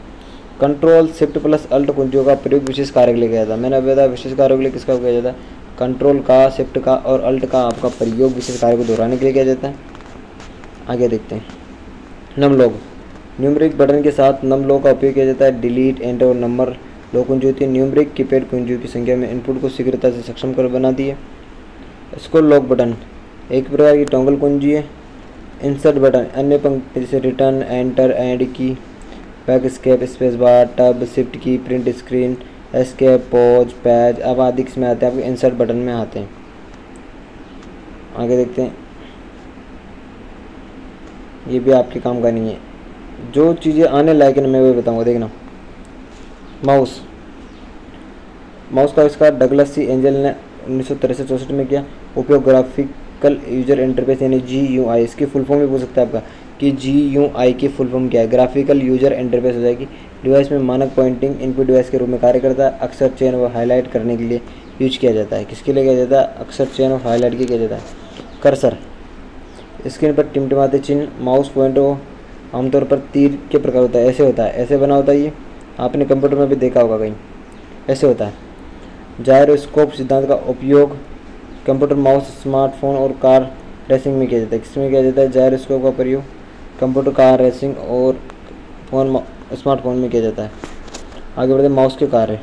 Control shift plus alt कुंजियों का प्रयोग विशेष कार्य के लिए किया जाता है। मैंने बताया विशेष कार्यों के लिए किसका किया जाता है? कंट्रोल का, शिफ्ट का और अल्ट का आपका प्रयोग विशेष कार्य को दोहराने के लिए किया जाता है। आगे देखते हैं। नम लॉक न्यूमरिक बटन के साथ नम लॉक का उपयोग किया जाता है। डिलीट, एंटर और नंबर लॉक कुंजी होती है। न्यूमरिक कीपैड कुंजियों की संख्या में इनपुट को शीघ्रता से सक्षम कर बनाती है। स्क्रॉल लॉक बटन एक प्रकार की टॉगल कुंजी है। इंसर्ट बटन अन्य पंक्ति जैसे return, enter, end key, backspace, space bar, tab, shift key, print screen, escape, pause, page up आदि किसमें आते हैं? आपके इंसर्ट बटन में आते हैं। आगे देखते हैं। ये भी आपके काम का नहीं है। जो चीज़ें आने लायक है मैं वो बताऊंगा। देखना माउस का आविष्कार डगलस सी एंजल ने 1963-64 में किया। उपयोग ग्राफिकल यूजर इंटरफेस यानी GUI, इसकी फुल फॉर्म भी पूछ सकता है आपका कि GUI की फुल फॉर्म क्या है। ग्राफिकल यूजर इंटरफेस हो जाएगी। डिवाइस में मानक पॉइंटिंग इनपुट डिवाइस के रूप में कार्य करता है। अक्सर चयन व हाईलाइट करने के लिए यूज किया जाता है। किसके लिए किया जाता है? अक्सर चयन और हाईलाइट के किया जाता है। कर्सर, स्क्रीन पर टिमटिमाते चिन्ह। माउस पॉइंटर आमतौर पर तीर के प्रकार होता है, ऐसे होता है, ऐसे बना होता है। ये आपने कंप्यूटर में भी देखा होगा कहीं, ऐसे होता है। जायरोस्कोप सिद्धांत का उपयोग कंप्यूटर, माउस, स्मार्टफोन और कार रेसिंग में किया जाता है। किसमें किया जाता है? जायरोस्कोप का प्रयोग कंप्यूटर, कार रेसिंग और स्मार्टफोन में किया जाता है। आगे बढ़ते हैं। माउस के कार्य: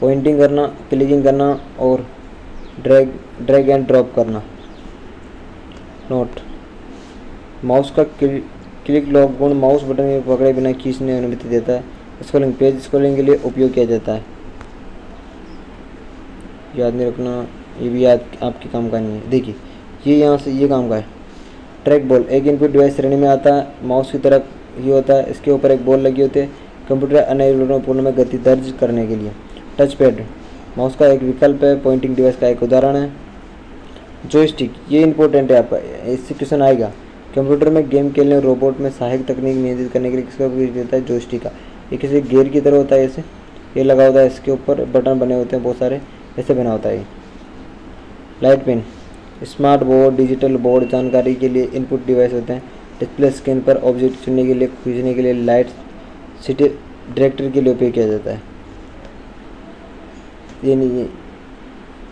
पॉइंटिंग करना, क्लिकिंग करना और ड्रैग एंड ड्रॉप करना। नोट: माउस का क्लिक लॉक गुण माउस बटन में पकड़े बिना खींचने की अनुमति देता है। स्क्रॉलिंग: पेज स्क्रॉलिंग के लिए उपयोग किया जाता है। याद नहीं रखना, ये भी याद आपके काम का नहीं है। देखिए ये यहाँ से ये काम का है। ट्रैक बॉल एक इनपुट डिवाइस श्रेणी में आता है। माउस की तरह ही होता है। इसके ऊपर एक बॉल लगी होती है। कंप्यूटर अन्य उपकरणों में गति दर्ज करने के लिए। टच पैड माउस का एक विकल्प है। पॉइंटिंग डिवाइस का एक उदाहरण है। जॉयस्टिक, ये इंपॉर्टेंट है आपका, इससे क्वेश्चन आएगा। कंप्यूटर में गेम खेलने और रोबोट में सहायक तकनीक नियंत्रित करने के लिए किसका उपयोग देता है? जॉयस्टिक का। ये किसी गियर की तरह होता है, ऐसे ये लगा होता है, इसके ऊपर बटन बने होते हैं बहुत सारे, ऐसे बना होता है ये। Light pen, smart board, digital board जानकारी के लिए इनपुट डिवाइस होते हैं। डिस्प्ले स्क्रीन पर ऑब्जेक्ट चुनने के लिए, खींचने के लिए, लाइट सिटी डायरेक्टर के लिए उपयोग किया जाता है। ये नहीं, ये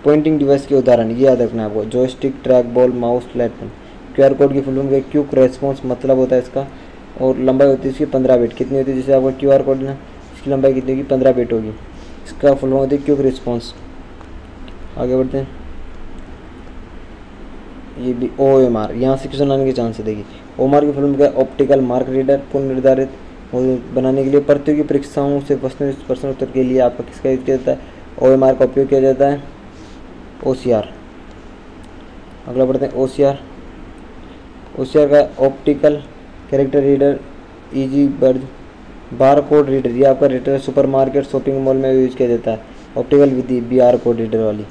पॉइंटिंग डिवाइस के उदाहरण ये याद रखना है आपको: joystick, track ball, mouse, light pen. QR code की फुल फॉर्म क्या? क्विक रेस्पॉन्स मतलब होता है इसका, और लंबाई होती है इसकी 15 बिट। कितनी होती है? जैसे आपका QR कोड ना, इसकी लंबाई कितनी होगी? 15 बिट होगी। इसका फुल फॉर्म होती है क्विक रिस्पॉन्स। आगे बढ़ते हैं। ये भी OMR, यहाँ से क्वेश्चन आने के चांस है। देखिए OMR की फुल फॉर्म क्या? Optical mark reader. पूर्व निर्धारित बनाने के लिए प्रतियोगी परीक्षाओं से प्रश्न उत्तर के लिए आपका किसका यूज किया जाता है? OMR का उपयोग किया जाता है। OCR, अगला बढ़ते हैं। OCR का ऑप्टिकल कैरेक्टर रीडर, ईजी बर्ज, बार कोड रीडर, ये आपका रीडर सुपरमार्केट, शॉपिंग मॉल में यूज किया जाता है। ऑप्टिकल विधि BR कोड रीडर वाली।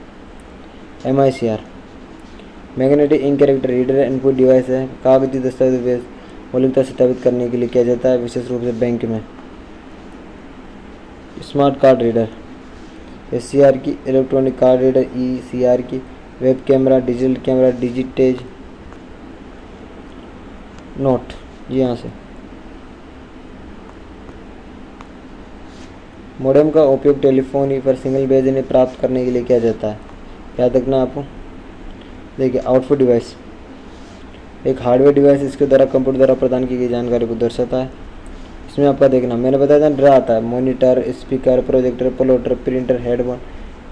MICR magnetic ink character reader input device है। कागजी दस्तावेज मौलिकता सत्यापित करने के लिए किया जाता है, विशेष रूप से बैंक में। स्मार्ट कार्ड रीडर, SCR की इलेक्ट्रॉनिक कार्ड रीडर, ECR की वेब कैमरा, डिजिटल कैमरा, डिजिटेज। नोट ये यहाँ से। मोडेम का उपयोग टेलीफोन पर सिग्नल भेजने प्राप्त करने के लिए किया जाता है, याद रखना आपको। देखिए आउटपुट डिवाइस एक हार्डवेयर डिवाइस, इसके द्वारा कंप्यूटर द्वारा प्रदान की गई जानकारी को दर्शाता है। इसमें आपका देखना, मैंने बताया था ड्रा आता है। Monitor, speaker, projector, plotter, printer, headphone,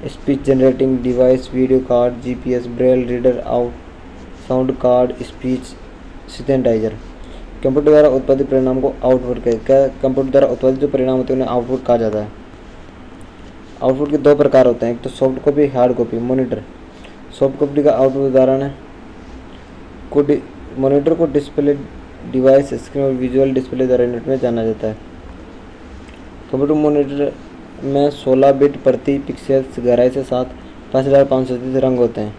speech generating device, video card, GPS, braille reader, sound card, speech synthesizer. Computer द्वारा उत्पादित परिणाम को आउटपुट कहते। कंप्यूटर द्वारा उत्पादित जो परिणाम होते हैं उन्हें आउटपुट कहा जाता है। आउटपुट के दो प्रकार होते हैं, एक तो soft copy, hard copy. Monitor soft copy का आउटपुट उदाहरण है। मॉनिटर को डिस्प्ले डिवाइस, स्क्रीन और विजुअल डिस्प्ले द्वारा यूनिट में जाना जाता है। कंप्यूटर मॉनिटर में 16 बिट प्रति पिक्सेल्स गहराई से साथ 5537 रंग होते हैं।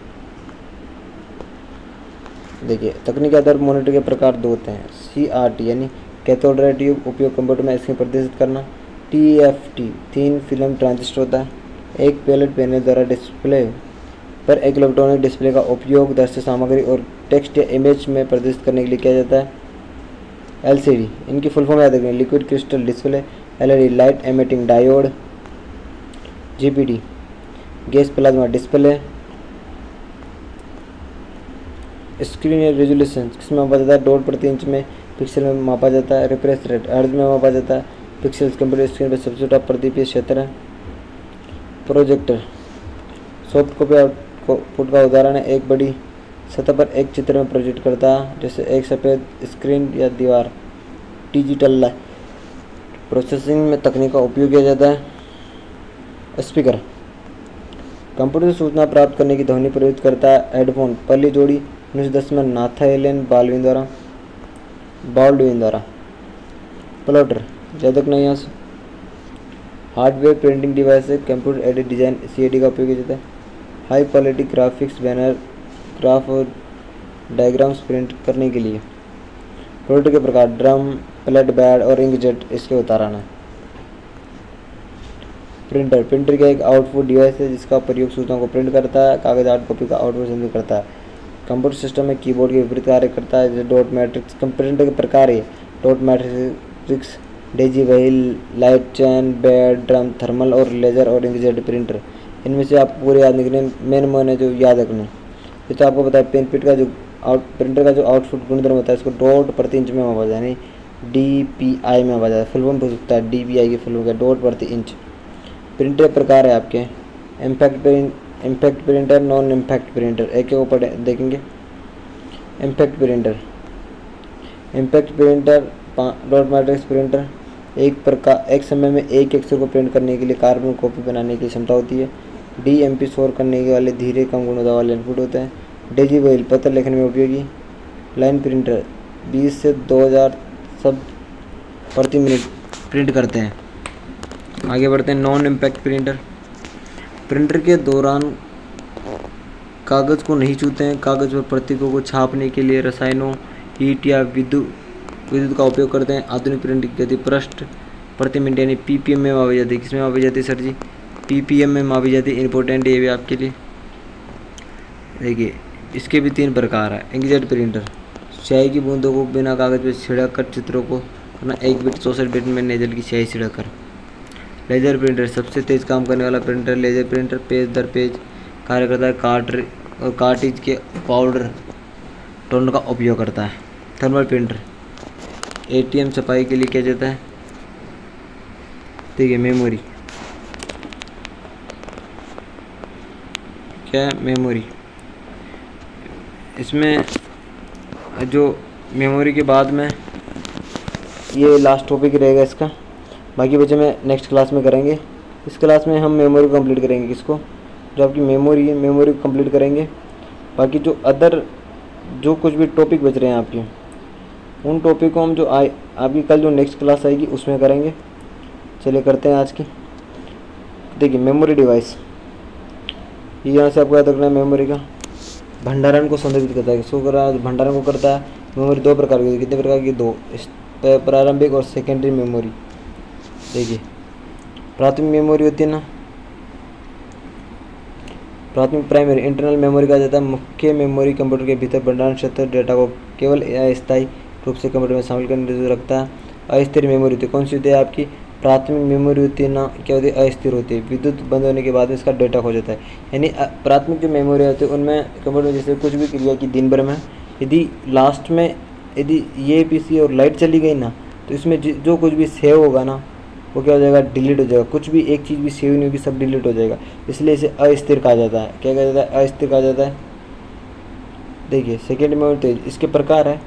देखिए तकनीकी आधार पर मॉनिटर के प्रकार दो होते हैं। CRT यानी कैथोड रे ट्यूब, उपयोग कंप्यूटर में स्क्रीन प्रदर्शित करना। TFT थिन फिल्म ट्रांजिस्टर होता है। एक पैलेट पैनल द्वारा डिस्प्ले पर एक इलेक्ट्रॉनिक डिस्प्ले का उपयोग दृश्य सामग्री और टेक्स्ट या इमेज में प्रदर्शित करने के लिए किया जाता है। LCD इनकी फुल फॉर्म याद रखें, liquid crystal display. LED light emitting diode. GPD gas plasma display. Screen resolution किसमें मापा जाता है? डॉट प्रति इंच में पिक्सल में मापा जाता है। रिफ्रेश रेट हर्ट्ज में मापा जाता है। पिक्सल्स कंप्यूटर स्क्रीन पर सबसे छोटा प्रति पीस क्षेत्र है। प्रोजेक्टर सॉफ्ट कॉपी आउटपुट का उदाहरण है। एक बड़ी सतह पर एक चित्र में प्रोजेक्ट करता है, जैसे एक सफ़ेद स्क्रीन या दीवार। डिजिटल प्रोसेसिंग में तकनीक का उपयोग किया जाता है। स्पीकर कंप्यूटर से सूचना प्राप्त करने की ध्वनि प्रयुक्त करता है। हेडफोन पहली जोड़ी 1910 में नाथानिएल बाल्डविन द्वारा। प्लॉटर याद रखना यहाँ से। हार्डवेयर प्रिंटिंग डिवाइस है, कंप्यूटर एडेड डिज़ाइन CAD का उपयोग किया जाता है। High quality graphics, banner, graph और डायग्राम्स प्रिंट करने के लिए। प्रोडक्ट के प्रकार ड्रम, प्लेट बेड और इंकजेट इसके उदाहरण है। प्रिंटर का एक आउटपुट डिवाइस है जिसका प्रयोग सूचनाओं को प्रिंट करता है, कागज हार्ड कॉपी का आउटपुट जनरेट करता है। कंप्यूटर सिस्टम में कीबोर्ड के विपरीत कार्य करता है, जैसे डॉट मैट्रिक्स। प्रिंटर के प्रकार है dot matrix, Daisy wheel, light chain, bed, drum, thermal और लेजर और इंकजेट प्रिंटर। इनमें से आप पूरे याद रखने, मेन है जो याद रखने। ये तो आपको पता है प्रिंटर का जो आउटपुट गुणधर्म होता है इसको डॉट प्रति इंच में मापा जाए, यानी DPI में मापा जाए। फुल फॉर्म पूछ सकता है, DPI की फुल फॉर्म क्या, डॉट प्रति इंच। प्रिंटर प्रकार है आपके impact printer, non impact printer. एक एक ऊपर देखेंगे। Impact printer dot matrix printer एक समय में एक अक्षर को प्रिंट करने के लिए कार्बन कॉपी बनाने की क्षमता होती है। DMP स्टोर करने के वाले धीरे कम गुणवत्ता वाले इनपुट होते हैं। डेजी व्हील पत्र लिखने में उपयोगी। लाइन प्रिंटर 20 से 2000 शब्द प्रति मिनट प्रिंट करते हैं। आगे बढ़ते हैं। नॉन इम्पैक्ट प्रिंटर के दौरान कागज़ को नहीं छूते हैं। कागज़ पर प्रतीकों को छापने के लिए रसायनों, हीट या विद्युत का उपयोग करते हैं। आधुनिक प्रिंटिंग गति पृष्ठ प्रति मिनट यानी PPM में मापी जाती है। किसमें मापी जाती है सर जी? PPM में मापी जाती है। इंपॉर्टेंट ये भी आपके लिए। देखिए इसके भी 3 प्रकार है। इंकजेट प्रिंटर स्याही की बूंदों को बिना कागज़ पर छिड़क कर चित्रों को करना 1 बिट 64 बिट में नेजल की स्याही छिड़क कर। लेजर प्रिंटर सबसे तेज़ काम करने वाला प्रिंटर। लेजर प्रिंटर पेज दर पेज कार्य करता है, कार्ट्रिज के पाउडर टोनर का उपयोग करता है। थर्मल प्रिंटर ATM छपाई के लिए किया जाता है। देखिए मेमोरी क्या है, मेमोरी। इसमें जो मेमोरी के बाद में ये लास्ट टॉपिक रहेगा इसका, बाकी बच्चे में नेक्स्ट क्लास में करेंगे। इस क्लास में हम मेमोरी को कंप्लीट करेंगे। किसको? जो आपकी मेमोरी है, मेमोरी को कंप्लीट करेंगे। बाकी जो कुछ भी टॉपिक बच रहे हैं आपके, उन टॉपिक को हम जो आपकी कल जो नेक्स्ट क्लास आएगी उसमें करेंगे। चलिए करते हैं आज की। देखिए मेमोरी डिवाइस, ये यहाँ से आपको याद रखना है। मेमोरी का भंडारण को संदर्भित करता है। किसको कर रहा है? भंडारण को करता है। मेमोरी 2 प्रकार की, कितने प्रकार की? 2, प्रारंभिक और सेकेंडरी मेमोरी। देखिए प्राथमिक मेमोरी होती है ना, प्राइमरी इंटरनल मेमोरी कहा जाता है। मुख्य मेमोरी कंप्यूटर के भीतर भंडारण क्षेत्र डेटा को केवल अस्थायी रूप से कंप्यूटर में शामिल करने की जरूरत रखता है। अस्थिर मेमोरी होती है। कौन सी होती है आपकी? प्राथमिक मेमोरी होती है ना, क्या होती है? अस्थिर होती है। विद्युत बंद होने के बाद में इसका डेटा खो जाता है। यानी प्राथमिक जो मेमोरी होती है उनमें कंप्यूटर जैसे कुछ भी क्रिया की दिन भर में यदि लास्ट में यदि ये PC और लाइट चली गई ना, तो इसमें जो कुछ भी सेव होगा ना वो क्या हो जाएगा? डिलीट हो जाएगा। कुछ भी एक चीज़ भी सेव नहीं होगी, सब डिलीट हो जाएगा। इसलिए इसे अस्थिर कहा जाता है। क्या कहा जाता है? अस्थिर कहा जाता है। देखिए सेकेंड मेमोरी तेज, इसके प्रकार है।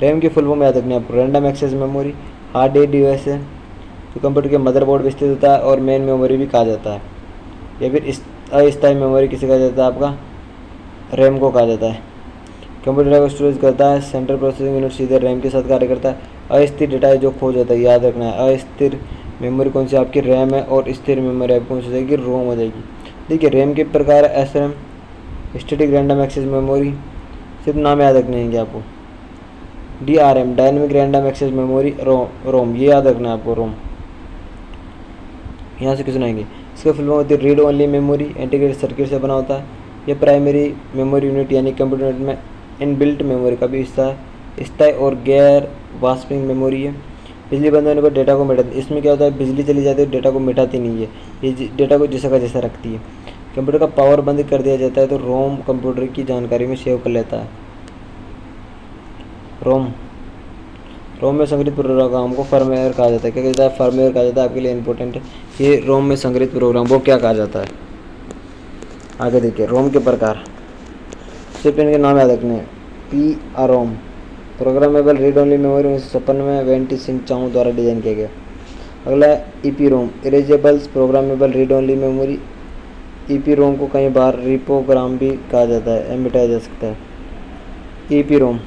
रैम की फुल फॉर्म याद रखनी है आपको। Random access memory hard device है जो कंप्यूटर के मदरबोर्ड पर स्थित होता है और मेन मेमोरी भी कहा जाता है। या फिर अस्थायी मेमोरी किसे कहा जाता है? आपका रैम को कहा जाता है। कंप्यूटर डेटा को स्टोरेज करता है। सेंट्रल प्रोसेसिंग यूनिट सीधे रैम के साथ कार्य करता है। अस्थिर डेटा है जो खो जाता है, याद रखना है। अस्थिर मेमोरी कौन सी? आपकी रैम है। और स्थिर मेमोरी आपकी कौन सी हो जाएगी? रोम हो जाएगी। देखिए रैम के प्रकार है SRAM, static random access memory, सिर्फ नाम याद रखने हैं आपको। DRM dynamic random access memory, ROM ये याद रखना है आपको। रोम यहाँ से क्वेश्चन आएंगे। इसका फुल फॉर्म होती है read only memory, integrated circuit से बना होता है। ये प्राइमरी मेमोरी यूनिट यानी कंप्यूटर यूनिट में इनबिल्ट मेमोरी का भी हिस्सा है। स्थायी और गैर वाष्पिक मेमोरी है। बिजली बंद होने पर डेटा को मिटाती। इसमें क्या होता है? बिजली चली जाती है, डेटा को मिटाती नहीं है, ये डेटा को जैसा का जैसा रखती है। कंप्यूटर का पावर बंद कर दिया जाता है तो रोम कंप्यूटर की जानकारी में सेव कर लेता है। रोम में संग्रहित प्रोग्राम को फर्मवेयर कहा जाता है। क्या कहता है? फर्मवेयर कहा जाता है। आपके लिए इंपॉर्टेंट है ये। रोम में संग्रहित प्रोग्राम वो क्या कहा जाता है? आगे देखिए रोम के प्रकार, सिर्फ इनके नाम याद रखने हैं। PROM programmable read only memory 1956 में वेंटी सिंह चाऊ द्वारा डिजाइन किया गया। अगला है EPROM erasables programmable read only memory. EPROM को कई बार रिपोग्राम भी कहा जाता है, मिटाया जा सकता है। EPROM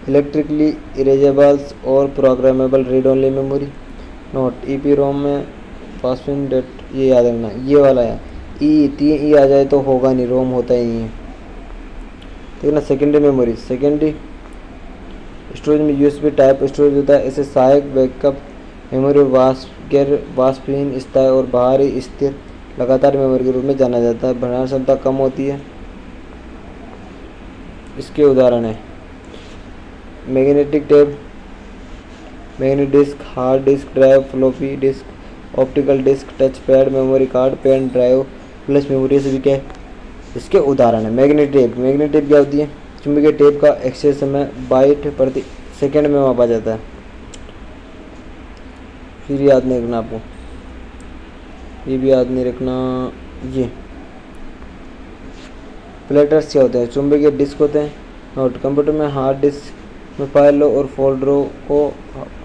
इलेक्ट्रिकली इरेजेबल्स और programmable read only memory. Note EPROM में पासवर्ड डेट ये याद रखना, ये वाला है ई, 3 ई आ जाए तो होगा नहीं, रोम होता ही नहीं है। ठीक है ना। सेकेंडरी मेमोरी, सेकेंडरी स्टोरेज में यूएसबी टाइप स्टोरेज होता है। इसे सहायक बैकअप मेमोरी, वाष्पहीन, स्थायी और बाहरी स्थिर लगातार मेमोरी के रूप में जाना जाता है। भंडारण क्षमता कम होती है। इसके उदाहरण है magnetic tape, magnetic disk, hard disk drive, floppy disk, optical disc, touch pad, memory card, pen drive, flash memory से भी क्या है इसके उदाहरण है। मैग्नेटिक टेप, मैग्नेटिक टेप क्या होती है? चुंबकीय टेप का एक्सेस समय बाइट प्रति सेकंड में मापा जाता है। फिर याद नहीं रखना आपको, ये भी याद नहीं रखना। ये प्लेटर्स क्या होते हैं? चुंबकीय डिस्क होते हैं। नोट कंप्यूटर में हार्ड डिस्क में फाइलों और फोल्डरों को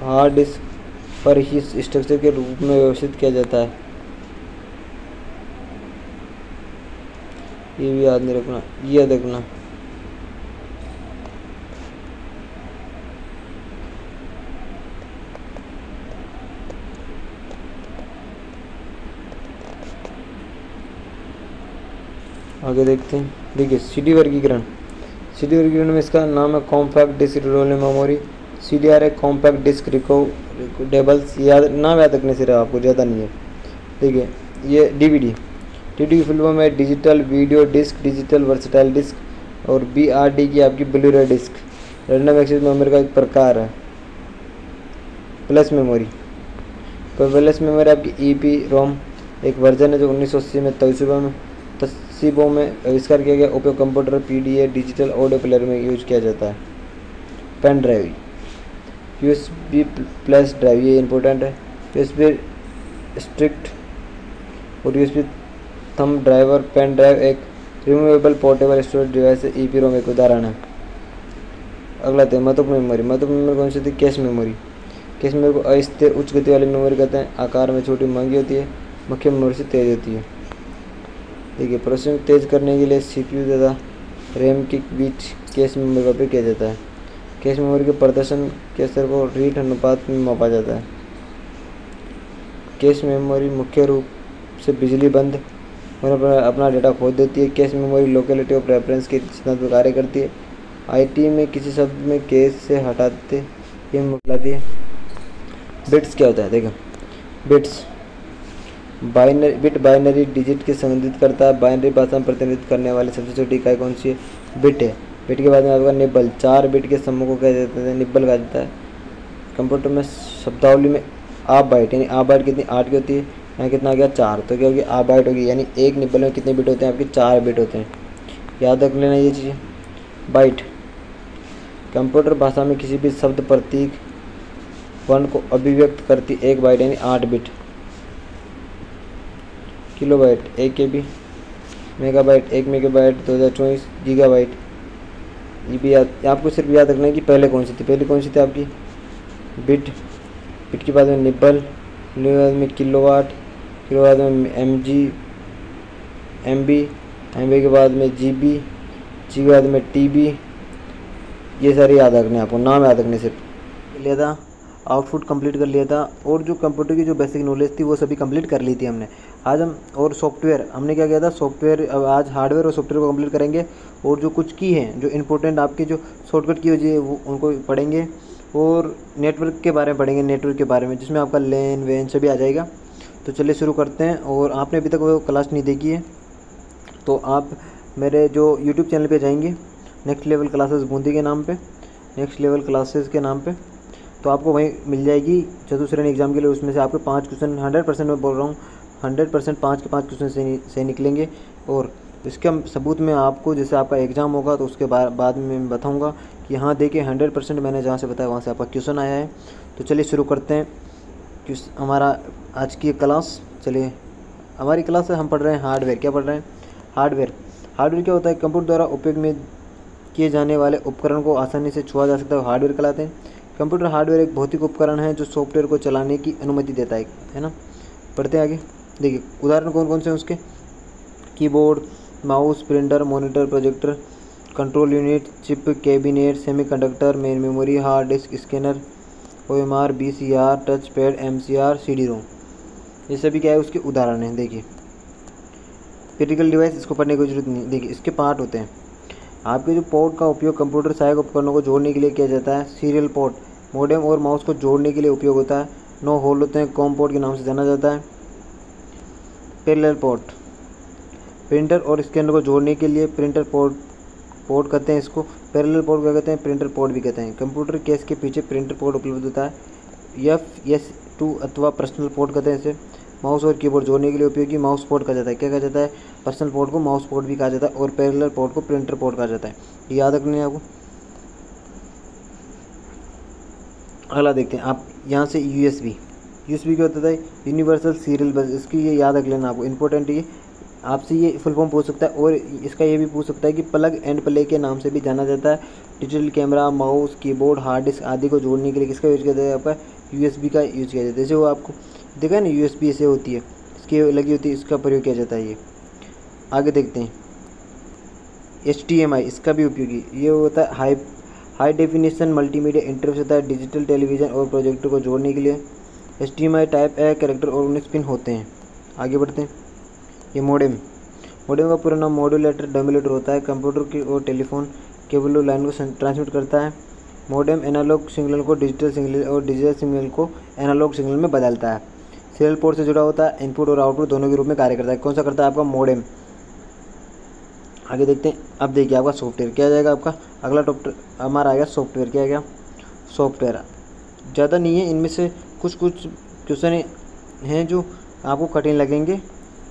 हार्ड डिस्क पर ही स्ट्रक्चर के रूप में व्यवस्थित किया जाता है। ये भी याद नहीं रखना, ये याद रखना। आगे देखते हैं। देखिए सीडी वर्गीकरण, सीडी वर्गीकरण में इसका नाम है compact disc readable memory. CDR है कॉम्पैक्ट डिस्क रिकॉर्डेबल्स, याद नाम याद रखने से रहा आपको, ज़्यादा नहीं है। देखिए ये डीवीडी, डीवीडी की फुल फॉर्म है digital video disc, digital versatile disc. और बीआरडी की आपकी Blu-ray disc, random access memory का एक प्रकार है। फ्लैश मेमोरी, तो फ्लैश मेमोरी आपकी ईपी रोम एक वर्जन है जो 1980 में तस्सीबों में आविष्कार किया गया। उपयोग computer, PDA, digital audio player में यूज किया जाता है। Pen drive, USB plus drive, ये इंपॉर्टेंट है। यूएसबी स्ट्रिक्ट और USB thumb driver. Pen drive एक रिमूवेबल पोर्टेबल स्टोरेज डिवाइस है। ईपी रोम एक उदाहरण है। अगला थे महत्वपूर्ण मेमोरी। महत्वपूर्ण मेमोरी कौन सी थी? Cache memory. कैश मेमोरी को अस्थिर उच्च गति वाली मेमोरी कहते हैं। आकार में छोटी, महंगी होती है, मुख्य मेमोरी से तेज होती है। देखिए प्रोसेसिंग तेज करने के लिए सीपीयू तथा रैम के बीच कैश मेमोरी का उपयोग किया जाता है। कैश मेमोरी के प्रदर्शन के स्तर को रीड अनुपात में मापा जाता है। कैश मेमोरी मुख्य रूप से बिजली बंद होने पर अपना डेटा खो देती है। Cache memory locality of reference के सिद्धांत पर कार्य करती है। आईटी में किसी शब्द में कैश से हटाते ये मोकलाती है। बिट्स क्या होता है? देखो बिट्स बिट बाइनरी डिजिट के संबंधित करता है। बाइनरी भाषा में प्रतिनिधित्व करने वाली सबसे छोटी इकाई कौन सी है? बिट है। बिट के बाद में आपका निब्बल, 4 बिट के समूह को कहा जाता है, निब्बल कहा जाता है। कंप्यूटर में शब्दावली में आप बाइट, यानी आप बाइट कितनी 8 की होती है, यहाँ कितना आ गया 4, तो क्या होगी आप बाइट होगी, यानी एक निब्बल में कितने बिट होते हैं? आपके 4 बिट होते हैं। याद रख लेना ये चीज़। बाइट कंप्यूटर भाषा में किसी भी शब्द, प्रतीक, वर्ण को अभिव्यक्त करती एक बाइट, यानी 8 bit. Kilobyte 1 KB, megabyte 1 megabyte, 2024 gigabyte. ये भी याद, आपको सिर्फ याद रखना है कि पहले कौन सी थी। पहले कौन सी थी आपकी? बिट। बिट के बाद में निब्बल, निब्बल के बाद में किलोवाट, किलोवाट में MG, MB, MB के बाद में GB, जी के बाद में TB। ये सारे याद रखने आपको, नाम याद रखने सिर्फ। लिया था आउटपुट कंप्लीट कर लिया था, और जो कंप्यूटर की जो बेसिक नॉलेज थी वो सभी कंप्लीट कर ली थी हमने। आज हम और सॉफ्टवेयर हमने क्या किया था? सॉफ्टवेयर, अब आज हार्डवेयर और सॉफ्टवेयर को कंप्लीट करेंगे, और जो कुछ की हैं, जो इंपॉर्टेंट आपके जो शॉर्टकट की वजह वो उनको पढ़ेंगे, और नेटवर्क के बारे में पढ़ेंगे, नेटवर्क के बारे में, जिसमें आपका लैन वैन सभी आ जाएगा। तो चलिए शुरू करते हैं। और आपने अभी तक वो क्लास नहीं देखी है तो आप मेरे जो यूट्यूब चैनल पर जाएंगे, नेक्स्ट लेवल क्लासेस बूंदी के नाम पर, नेक्स्ट लेवल क्लासेस के नाम पर, तो आपको वहीं मिल जाएगी चतुश्रेणी एग्जाम के लिए। उसमें से आपके 5 क्वेश्चन 100% मैं बोल रहा हूँ, 100% 5 के 5 क्वेश्चन से निकलेंगे। और इसके सबूत में आपको, जैसे आपका एग्ज़ाम होगा तो उसके बाद में मैं बताऊँगा कि हाँ देखिए 100% मैंने जहाँ से बताया वहाँ से आपका क्वेश्चन आया है। तो चलिए शुरू करते हैं हमारा आज की क्लास। चलिए हमारी क्लास है, हम पढ़ रहे हैं हार्डवेयर। क्या पढ़ रहे हैं? हार्डवेयर। हार्डवेयर क्या होता है? कंप्यूटर द्वारा उपयोग में किए जाने वाले उपकरण को आसानी से छुआ जा सकता है, हार्डवेयर कहलाते हैं। कंप्यूटर हार्डवेयर एक भौतिक उपकरण है जो सॉफ्टवेयर को चलाने की अनुमति देता है ना। पढ़ते हैं आगे। देखिए उदाहरण कौन कौन से हैं उसके? Keyboard, mouse, printer, monitor, projector, control unit, chip, cabinet, semiconductor, main memory, hard disk, scanner, OMR, BCR, touch pad, MCR, CD-ROM, ये सभी क्या है उसके उदाहरण हैं। देखिए क्रिटिकल डिवाइस, इसको पढ़ने की जरूरत नहीं। देखिए इसके पार्ट होते हैं। आपके जो पोर्ट का उपयोग कंप्यूटर सहायक उपकरणों को जोड़ने के लिए किया जाता है। सीरियल पोर्ट मोडेम और माउस को जोड़ने के लिए उपयोग होता है। 9 होल होते हैं, कॉम पोर्ट के नाम से जाना जाता है। पैरेलल पोर्ट प्रिंटर और स्कैनर को जोड़ने के लिए प्रिंटर पोर्ट कहते हैं इसको। पैरेलल पोर्ट क्या कहते हैं, प्रिंटर पोर्ट भी कहते हैं। कंप्यूटर केस के पीछे प्रिंटर पोर्ट उपलब्ध होता है। FS2 अथवा पर्सनल पोर्ट कहते हैं इसे। माउस और कीबोर्ड जोड़ने के लिए उपयोगी माउस पोर्ट कहा जाता है। क्या कहा जाता है, पर्सनल पोर्ट को माउस पोर्ट भी कहा जाता है और पैरेलल पोर्ट को प्रिंटर पोर्ट कहा जाता है। ये याद रखना है आपको। अगला देखते हैं आप यहाँ से USB क्या होता है, यूनिवर्सल सीरियल बस। इसकी ये याद रख लेना आपको, इंपॉर्टेंट ये आपसे ये फुल फॉर्म पूछ सकता है। और इसका ये भी पूछ सकता है कि प्लग एंड प्ले के नाम से भी जाना जाता है। Digital camera, mouse, keyboard, hard disk आदि को जोड़ने के लिए किसका यूज किया जाता है, आपका USB का यूज किया जाता है। जैसे वो आपको देखा है ना, USB ऐसे होती है, इसकी लगी होती है, इसका प्रयोग किया जाता है। ये आगे देखते हैं HDMI, इसका भी उपयोगी ये होता है हाई डेफिनेशन मल्टीमीडिया इंटरफेस होता है डिजिटल टेलीविज़न और प्रोजेक्टर को जोड़ने के लिए। HDMI टाइप ए कैरेक्टर और 19 पिन होते हैं। आगे बढ़ते हैं। ये मोडेम का पूरा नाम मॉड्यूलेटर डोमिनेटर होता है। कंप्यूटर की और टेलीफोन केबल लाइन को ट्रांसमिट करता है। मोडेम एनालॉग सिग्नल को डिजिटल सिग्नल और डिजिटल सिग्नल को एनालॉग सिग्नल में बदलता है। सीरियल पोर्ट से जुड़ा होता है, इनपुट और आउटपुट दोनों के रूप में कार्य करता है। कौन सा करता है, आपका मोडेम। आगे देखते हैं। अब देखिए आपका सॉफ्टवेयर क्या आ जाएगा, आपका अगला टॉपिक हमारा आएगा सॉफ्टवेयर। क्या आएगा, सॉफ्टवेयर ज़्यादा नहीं है, इनमें से कुछ क्वेश्चन हैं जो आपको कठिन लगेंगे,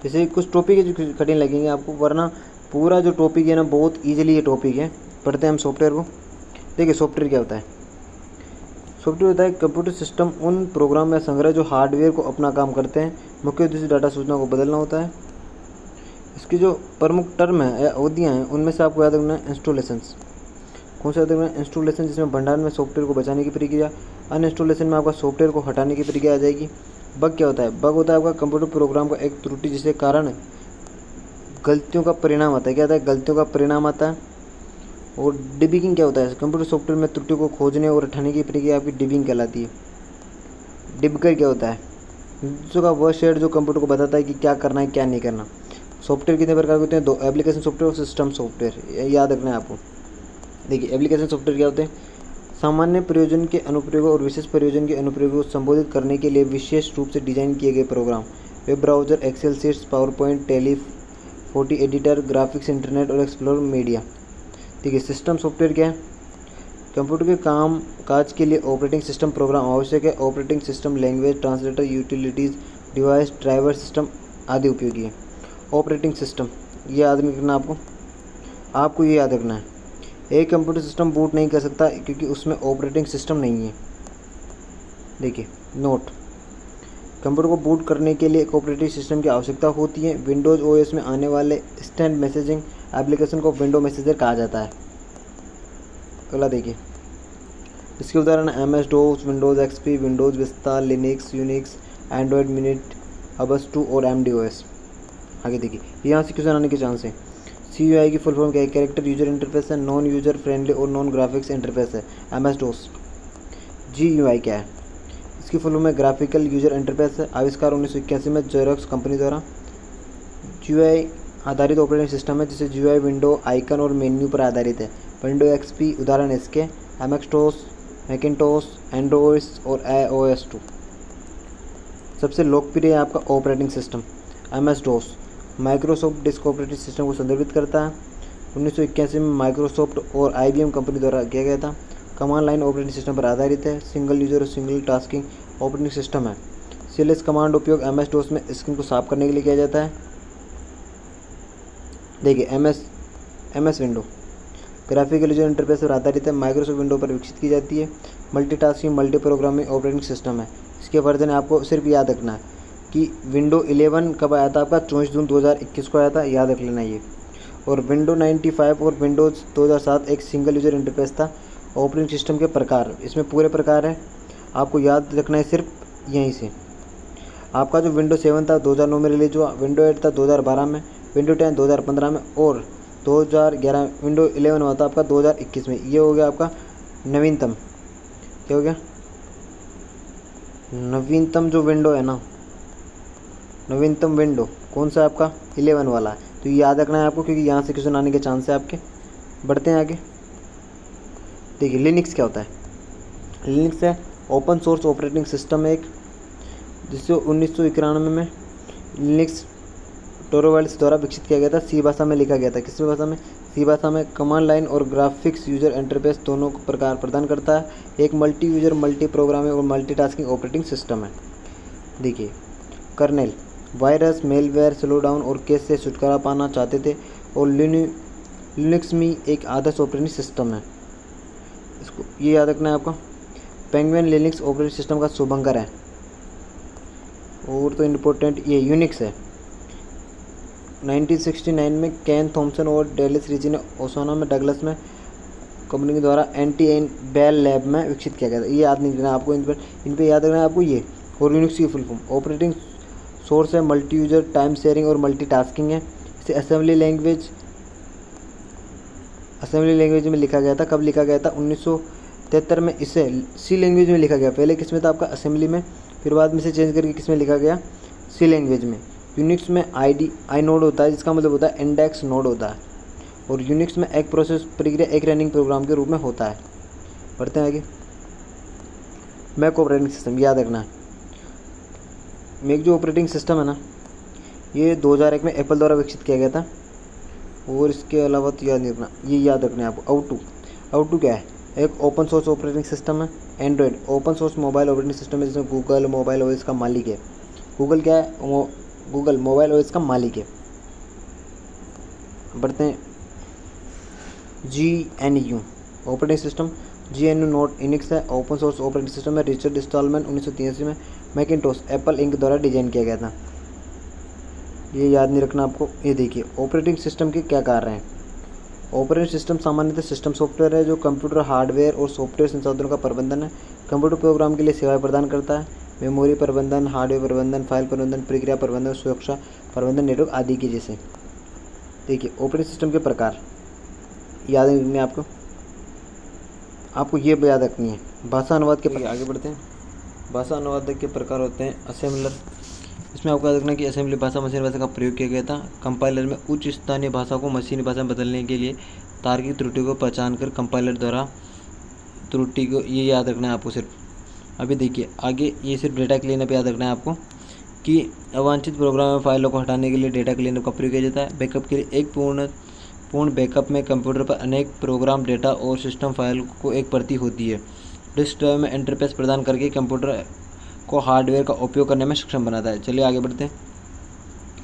जैसे कुछ टॉपिक है जो कठिन लगेंगे आपको, वरना पूरा जो टॉपिक है ना बहुत ईजिली ये टॉपिक है। पढ़ते हैं हम सॉफ्टवेयर को। देखिए सॉफ्टवेयर क्या होता है, सॉफ्टवेयर होता है कंप्यूटर सिस्टम उन प्रोग्राम या संग्रह जो हार्डवेयर को अपना काम करते हैं। मुख्य उद्देश्य डाटा सूचना को बदलना होता है। इसकी जो प्रमुख टर्म है या अवधियाँ हैं उनमें से आपको याद रखना है इंस्टॉलेशंस। कौन सा याद रखना है, इंस्टॉलेशन, जिसमें भंडारण में सॉफ्टवेयर को बचाने की प्रक्रिया। अनइंस्टॉलेशन में आपका सॉफ्टवेयर को हटाने की प्रक्रिया आ जाएगी। बग क्या होता है, बग होता है आपका कंप्यूटर प्रोग्राम का एक त्रुटि जिसके कारण गलतियों का परिणाम आता है। क्या आता है, गलतियों का परिणाम आता है। और डिबगिंग क्या होता है, कंप्यूटर सॉफ्टवेयर में त्रुटि को खोजने और हटाने की प्रक्रिया आपकी डिबगिंग कहलाती है। डिबगर क्या होता है, दूसरों का वह शेयर जो कंप्यूटर को बताता है कि क्या करना है क्या नहीं करना। सॉफ्टवेयर कितने प्रकार के होते हैं, 2, एप्लीकेशन सॉफ्टवेयर और सिस्टम सॉफ्टवेयर, याद रखना है आपको। देखिए एप्लीकेशन सॉफ्टवेयर क्या होते हैं, सामान्य प्रयोजन के अनुप्रयोगों और विशेष प्रयोजन के अनुप्रयोगों को संबोधित करने के लिए विशेष रूप से डिजाइन किए गए program. Web browser, Excel sheets, PowerPoint, Tally 40 editor, graphics, internet और एक्सप्लोर मीडिया। ठीक है, सिस्टम सॉफ्टवेयर क्या है, कंप्यूटर के काम काज के लिए ऑपरेटिंग सिस्टम प्रोग्राम आवश्यक है। Operating system language, translator, utilities, device, driver system आदि उपयोगी है। ऑपरेटिंग सिस्टम ये याद रखना आपको ये याद रखना है। एक कंप्यूटर सिस्टम बूट नहीं कर सकता क्योंकि उसमें ऑपरेटिंग सिस्टम नहीं है। देखिए नोट, कंप्यूटर को बूट करने के लिए एक ऑपरेटिंग सिस्टम की आवश्यकता होती है। विंडोज़ OS में आने वाले इंस्टेंट मैसेजिंग एप्लीकेशन को विंडो मैसेजर कहा जाता है। अगला देखिए, इसके उदाहरण MS-DOS, Windows XP, Windows vista, Linux, Unix, Android minute, ubuntu और MDOS। आगे देखिए, यहाँ से क्वेश्चन आने के चांस है। CUI की फुल फॉर्म क्या है, कैरेक्टर यूजर इंटरफेस है, नॉन यूजर फ्रेंडली और नॉन ग्राफिक्स इंटरफेस है। MS-DOS। GUI क्या है, इसकी फुल फॉर्म है ग्राफिकल यूजर इंटरफेस है। आविष्कार 1981 में जेरोक्स कंपनी द्वारा। GUI आधारित ऑपरेटिंग सिस्टम है, जिसे GUI विंडो, आइकन और मेन्यू पर आधारित है। विंडो XP उदाहरण इसके MS-DOS, मैकिन्टोश, एंड्रॉइड और iOS 2। सबसे लोकप्रिय है आपका operating system MS-DOS। Microsoft disk operating system को संदर्भित करता है। 1981 में माइक्रोसॉफ्ट और IBM कंपनी द्वारा किया गया था। कमांड लाइन ऑपरेटिंग सिस्टम पर आधारित है। सिंगल यूजर और सिंगल टास्किंग ऑपरेटिंग सिस्टम है। CLS कमांड उपयोग MS-DOS में स्क्रीन को साफ करने के लिए किया जाता है। देखिए MS window graphical user interface पर आधारित है, माइक्रोसॉफ्ट विंडो पर विकसित की जाती है। Multitasking multi programming operating system है। इसके वर्जन आपको सिर्फ याद रखना है कि विंडो 11 कब आया था, आपका 24 जून 2021 को आया था, याद रख लेना ये। और विंडो 95 और विंडोज़ 2007 एक सिंगल यूजर इंटरफेस था। ऑपरेटिंग सिस्टम के प्रकार, इसमें पूरे प्रकार हैं, आपको याद रखना है सिर्फ यहीं से। आपका जो विंडो 7 था 2009 में रिलीज हुआ, विंडो 8 था 2012 में, विंडो 10 2015 में और 2011 विंडो 11 हुआ था आपका 2021 में। ये हो गया आपका नवीनतम, क्या हो गया, नवीनतम जो विंडो है ना, नवीनतम विंडो कौन सा है आपका? 11 वाला है। तो ये याद रखना है आपको, क्योंकि यहाँ से क्वेश्चन आने के चांस है आपके। बढ़ते हैं आगे। देखिए लिनक्स क्या होता है। लिनक्स है ओपन सोर्स ऑपरेटिंग सिस्टम है एक, जिससे 1991 में लिनक्स टोरवाल्ड्स द्वारा विकसित किया गया था। सी भाषा में लिखा गया था। किस भाषा में? सी भाषा में। कमांड लाइन और ग्राफिक्स यूजर इंटरफेस दोनों प्रकार प्रदान करता है। एक मल्टी यूजर, मल्टी प्रोग्रामिंग और मल्टीटास्किंग ऑपरेटिंग सिस्टम है। देखिए kernel virus, malware, slow down और केस से छुटकारा पाना चाहते थे, और लिनक्स में एक आदर्श ऑपरेटिंग सिस्टम है। इसको ये याद रखना है आपको। पेंगुइन लिनक्स ऑपरेटिंग सिस्टम का शुभंकर है। और तो इम्पोर्टेंट ये यूनिक्स है। 1969 में केन थॉमसन और डेलिस रिची ने ओसाना में डगलस में कंपनी के द्वारा एंटी बेल लैब में विकसित किया गया था। ये याद नहीं रखना आपको, इन पे याद रखना है आपको ये। और यूनिक्स की फुल फॉर्म ऑपरेटिंग सोर्स है, मल्टी यूजर, टाइम शेयरिंग और मल्टीटास्किंग है। इसे असेंबली लैंग्वेज में लिखा गया था। कब लिखा गया था? 1973 में इसे सी लैंग्वेज में लिखा गया। पहले किस में था आपका? असेंबली में। फिर बाद में से चेंज करके किस में लिखा गया? सी लैंग्वेज में। यूनिक्स में आई नोड होता है, जिसका मतलब होता है इंडेक्स नोड होता है। और यूनिक्स में एक प्रोसेस प्रक्रिया एक रनिंग प्रोग्राम के रूप में होता है। बढ़ते हैं आगे। मैक ऑपरेटिंग सिस्टम याद रखना है। मैक जो ऑपरेटिंग सिस्टम है ना, ये 2001 में एप्पल द्वारा विकसित किया गया था। और इसके अलावा तो याद नहीं रखना, ये याद रखना है आपको। आउटू क्या है? एक ओपन सोर्स ऑपरेटिंग सिस्टम है। Android open source mobile operating system है, जिसमें गूगल मोबाइल ओएस का मालिक है। गूगल क्या है? गूगल मोबाइल ओएस का मालिक है। बढ़ते हैं। GNU operating system. GNU note Unix है, ओपन सोर्स ऑपरेटिंग सिस्टम है। रिचर्ड स्टॉलमैन 1983 में मैकिन्टोश एप्पल इंक द्वारा डिजाइन किया गया था। ये याद नहीं रखना आपको। ये देखिए ऑपरेटिंग सिस्टम के क्या कार्य हैं। ऑपरेटिंग सिस्टम सामान्यतः सिस्टम सॉफ्टवेयर है जो कंप्यूटर हार्डवेयर और सॉफ्टवेयर संसाधनों का प्रबंधन है। कंप्यूटर प्रोग्राम के लिए सेवाएं प्रदान करता है। मेमोरी प्रबंधन, हार्डवेयर प्रबंधन, फाइल प्रबंधन, प्रक्रिया प्रबंधन, सुरक्षा प्रबंधन, नेटवर्क आदि के जैसे। देखिए ऑपरेटिंग सिस्टम के प्रकार याद रखने आपको ये याद रखनी है। भाषा अनुवाद के आगे बढ़ते हैं। भाषा अनुवादक के प्रकार होते हैं। असेंबलर, इसमें आपको याद रखना है कि असेंबली भाषा मशीन भाषा का प्रयोग किया गया था। कंपाइलर में उच्च स्थानीय भाषा को मशीनी भाषा में बदलने के लिए तार्किक त्रुटियों को पहचान कर कंपाइलर द्वारा त्रुटि को, ये याद रखना है आपको सिर्फ। अभी देखिए आगे, ये सिर्फ डेटा क्लीनअप याद रखना है आपको कि अवांछित प्रोग्राम में फाइलों को हटाने के लिए डेटा क्लीनअप का प्रयोग किया जाता है। बैकअप के लिए एक पूर्ण बैकअप में कंप्यूटर पर अनेक प्रोग्राम, डेटा और सिस्टम फाइल को एक प्रति होती है। डिस्क ड्राइव में इंटरफेस प्रदान करके कंप्यूटर को हार्डवेयर का उपयोग करने में सक्षम बनाता है। चलिए आगे बढ़ते हैं।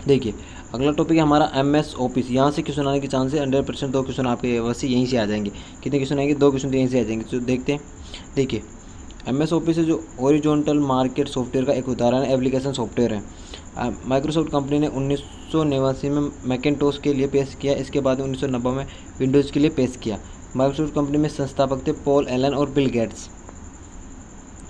देखिए अगला टॉपिक है हमारा MS ऑफिस। यहाँ से क्वेश्चन आने के चांस है 100%। 2 क्वेश्चन आपके वैसे यहीं से आ जाएंगे। कितने क्वेश्चन आएंगे? 2 क्वेश्चन यहीं से आ जाएंगे। तो देखते हैं। देखिए MS ऑफिस है जो हॉरिजॉन्टल मार्केट सॉफ्टवेयर का एक उदाहरण है, एप्लीकेशन सॉफ्टवेयर है। माइक्रोसॉफ्ट कंपनी ने 1989 में मैकिन्टोश के लिए पेश किया। इसके बाद 1990 में विंडोज़ के लिए पेश किया। माइक्रोसॉफ्ट कंपनी में संस्थापक थे पॉल एलन और बिल गेट्स।